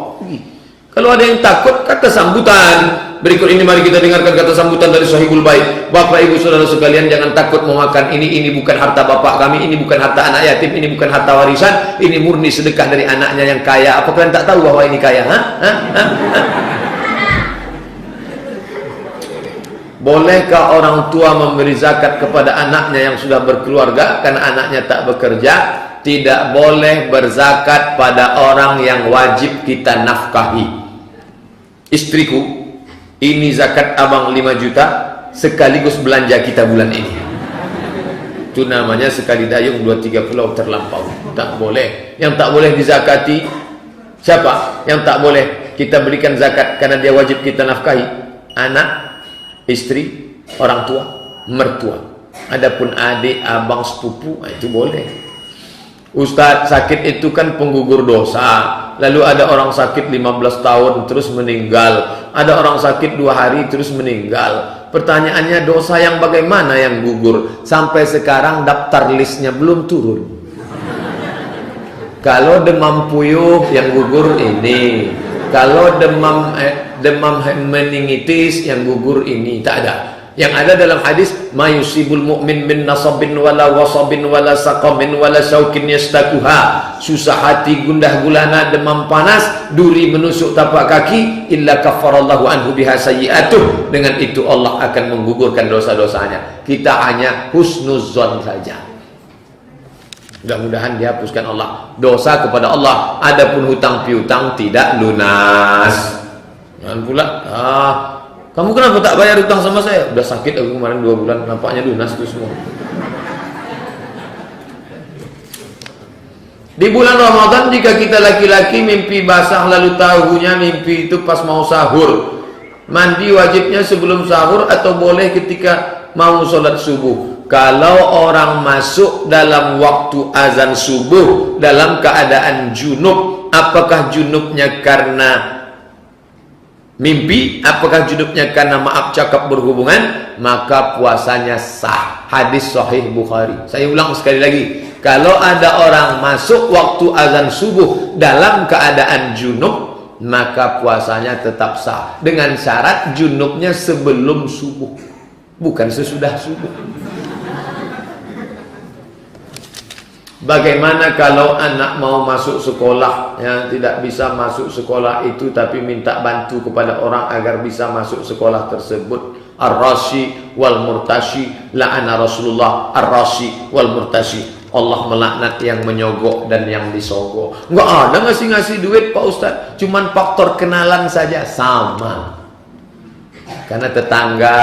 Kalau ada yang takut, kata sambutan. Berikut ini mari kita dengarkan kata sambutan dari Sahihul Bait. Bapak ibu saudara sekalian, jangan takut mau makan ini bukan harta bapak kami, ini bukan harta anak yatim, ini bukan harta warisan, ini murni sedekah dari anaknya yang kaya. Apa kalian tak tahu bahwa ini kaya? Bolehkah orang tua memberi zakat kepada anaknya yang sudah berkeluarga karena anaknya tak bekerja? Tidak boleh berzakat pada orang yang wajib kita nafkahi. Istriku, ini zakat abang 5 juta sekaligus belanja kita bulan ini. Itu namanya sekali dayung 2-3 pulau terlampau. Tak boleh. Yang tak boleh dizakati siapa? Yang tak boleh kita berikan zakat karena dia wajib kita nafkahi? Anak, istri, orang tua, mertua. Adapun adik, abang, sepupu, itu boleh. Ustadz, sakit itu kan penggugur dosa. Lalu ada orang sakit 15 tahun terus meninggal. Ada orang sakit 2 hari terus meninggal. Pertanyaannya, dosa yang bagaimana yang gugur? Sampai sekarang daftar listnya belum turun. Kalau demam puyuh yang gugur ini. Kalau demam meningitis yang gugur ini, tak ada. Yang ada dalam hadis, mayusibul mu'min min nasabin wala wasabin wala saqamin wala syaukin yastakuha. Susah hati, gundah gulana, demam panas, duri menusuk tapak kaki, illa kafarallahu anhu biha sayyi'atuh. Dengan itu Allah akan menggugurkan dosa-dosanya. Kita hanya husnuzon saja. Mudah-mudahan dihapuskan Allah dosa kepada Allah. Adapun hutang piutang tidak lunas. Jangan pula, kamu kenapa tak bayar hutang sama saya? Udah sakit aku kemarin 2 bulan, nampaknya lunas itu semua. Di bulan Ramadan, jika kita laki-laki mimpi basah lalu tahunya mimpi itu pas mau sahur, mandi wajibnya sebelum sahur atau boleh ketika mau sholat subuh? Kalau orang masuk dalam waktu azan subuh dalam keadaan junub, apakah junubnya karena mimpi, apakah junubnya karena maaf cakap berhubungan, maka puasanya sah. Hadis Sahih Bukhari. Saya ulang sekali lagi, kalau ada orang masuk waktu azan subuh dalam keadaan junub, maka puasanya tetap sah, dengan syarat junubnya sebelum subuh, bukan sesudah subuh. Bagaimana kalau anak mau masuk sekolah, yang tidak bisa masuk sekolah itu tapi minta bantu kepada orang agar bisa masuk sekolah tersebut? Ar-rashi wal murtashi, la'ana Rasulullah ar-rashi wal murtashi. Allah melaknat yang menyogok dan yang disogok. Enggak ada ngasih-ngasih duit Pak Ustadz, cuman faktor kenalan saja. Sama, karena tetangga,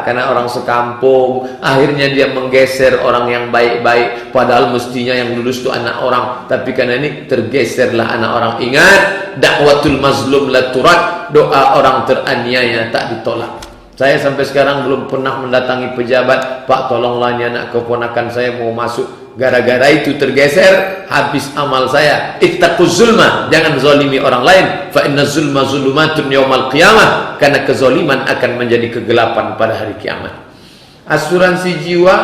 karena orang sekampung, akhirnya dia menggeser orang yang baik-baik, padahal mestinya yang lulus itu anak orang, tapi karena ini tergeserlah anak orang. Ingat, dakwatul mazlum la turad, doa orang teraniaya tak ditolak. Saya sampai sekarang belum pernah mendatangi pejabat, Pak tolonglah ini anak keponakan saya mau masuk. Gara-gara itu tergeser, habis amal saya. Ittaquz zulma, jangan zalimi orang lain. Fa inna zulma zulumatun yaumal qiyamah, karena kezaliman akan menjadi kegelapan pada hari kiamat. Asuransi jiwa,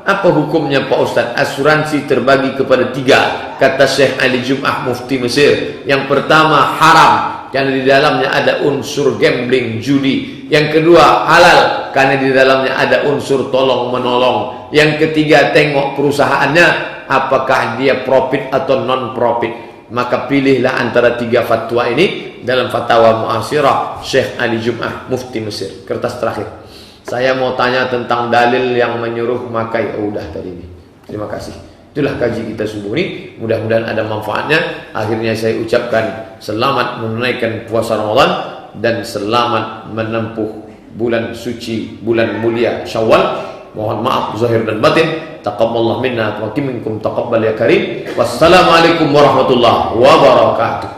apa hukumnya Pak Ustadz? Asuransi terbagi kepada 3, kata Syekh Ali Jum'ah Mufti Mesir. Yang pertama haram, karena di dalamnya ada unsur gambling, judi. Yang kedua halal, karena di dalamnya ada unsur tolong menolong. Yang ketiga, tengok perusahaannya, apakah dia profit atau non profit. Maka pilihlah antara 3 fatwa ini dalam Fatwa Mu'asirah Syekh Ali Jum'ah Mufti Mesir. Kertas terakhir, saya mau tanya tentang dalil yang menyuruh memakai. Udah tadi ini. Terima kasih. Itulah kaji kita subuh ini. Mudah-mudahan ada manfaatnya. Akhirnya saya ucapkan selamat menunaikan puasa Ramadan dan selamat menempuh bulan suci, bulan mulia Syawal. Mohon maaf zahir dan batin. Taqabbalallahu minna wa minkum taqabbal ya karim. Wassalamualaikum warahmatullahi wabarakatuh.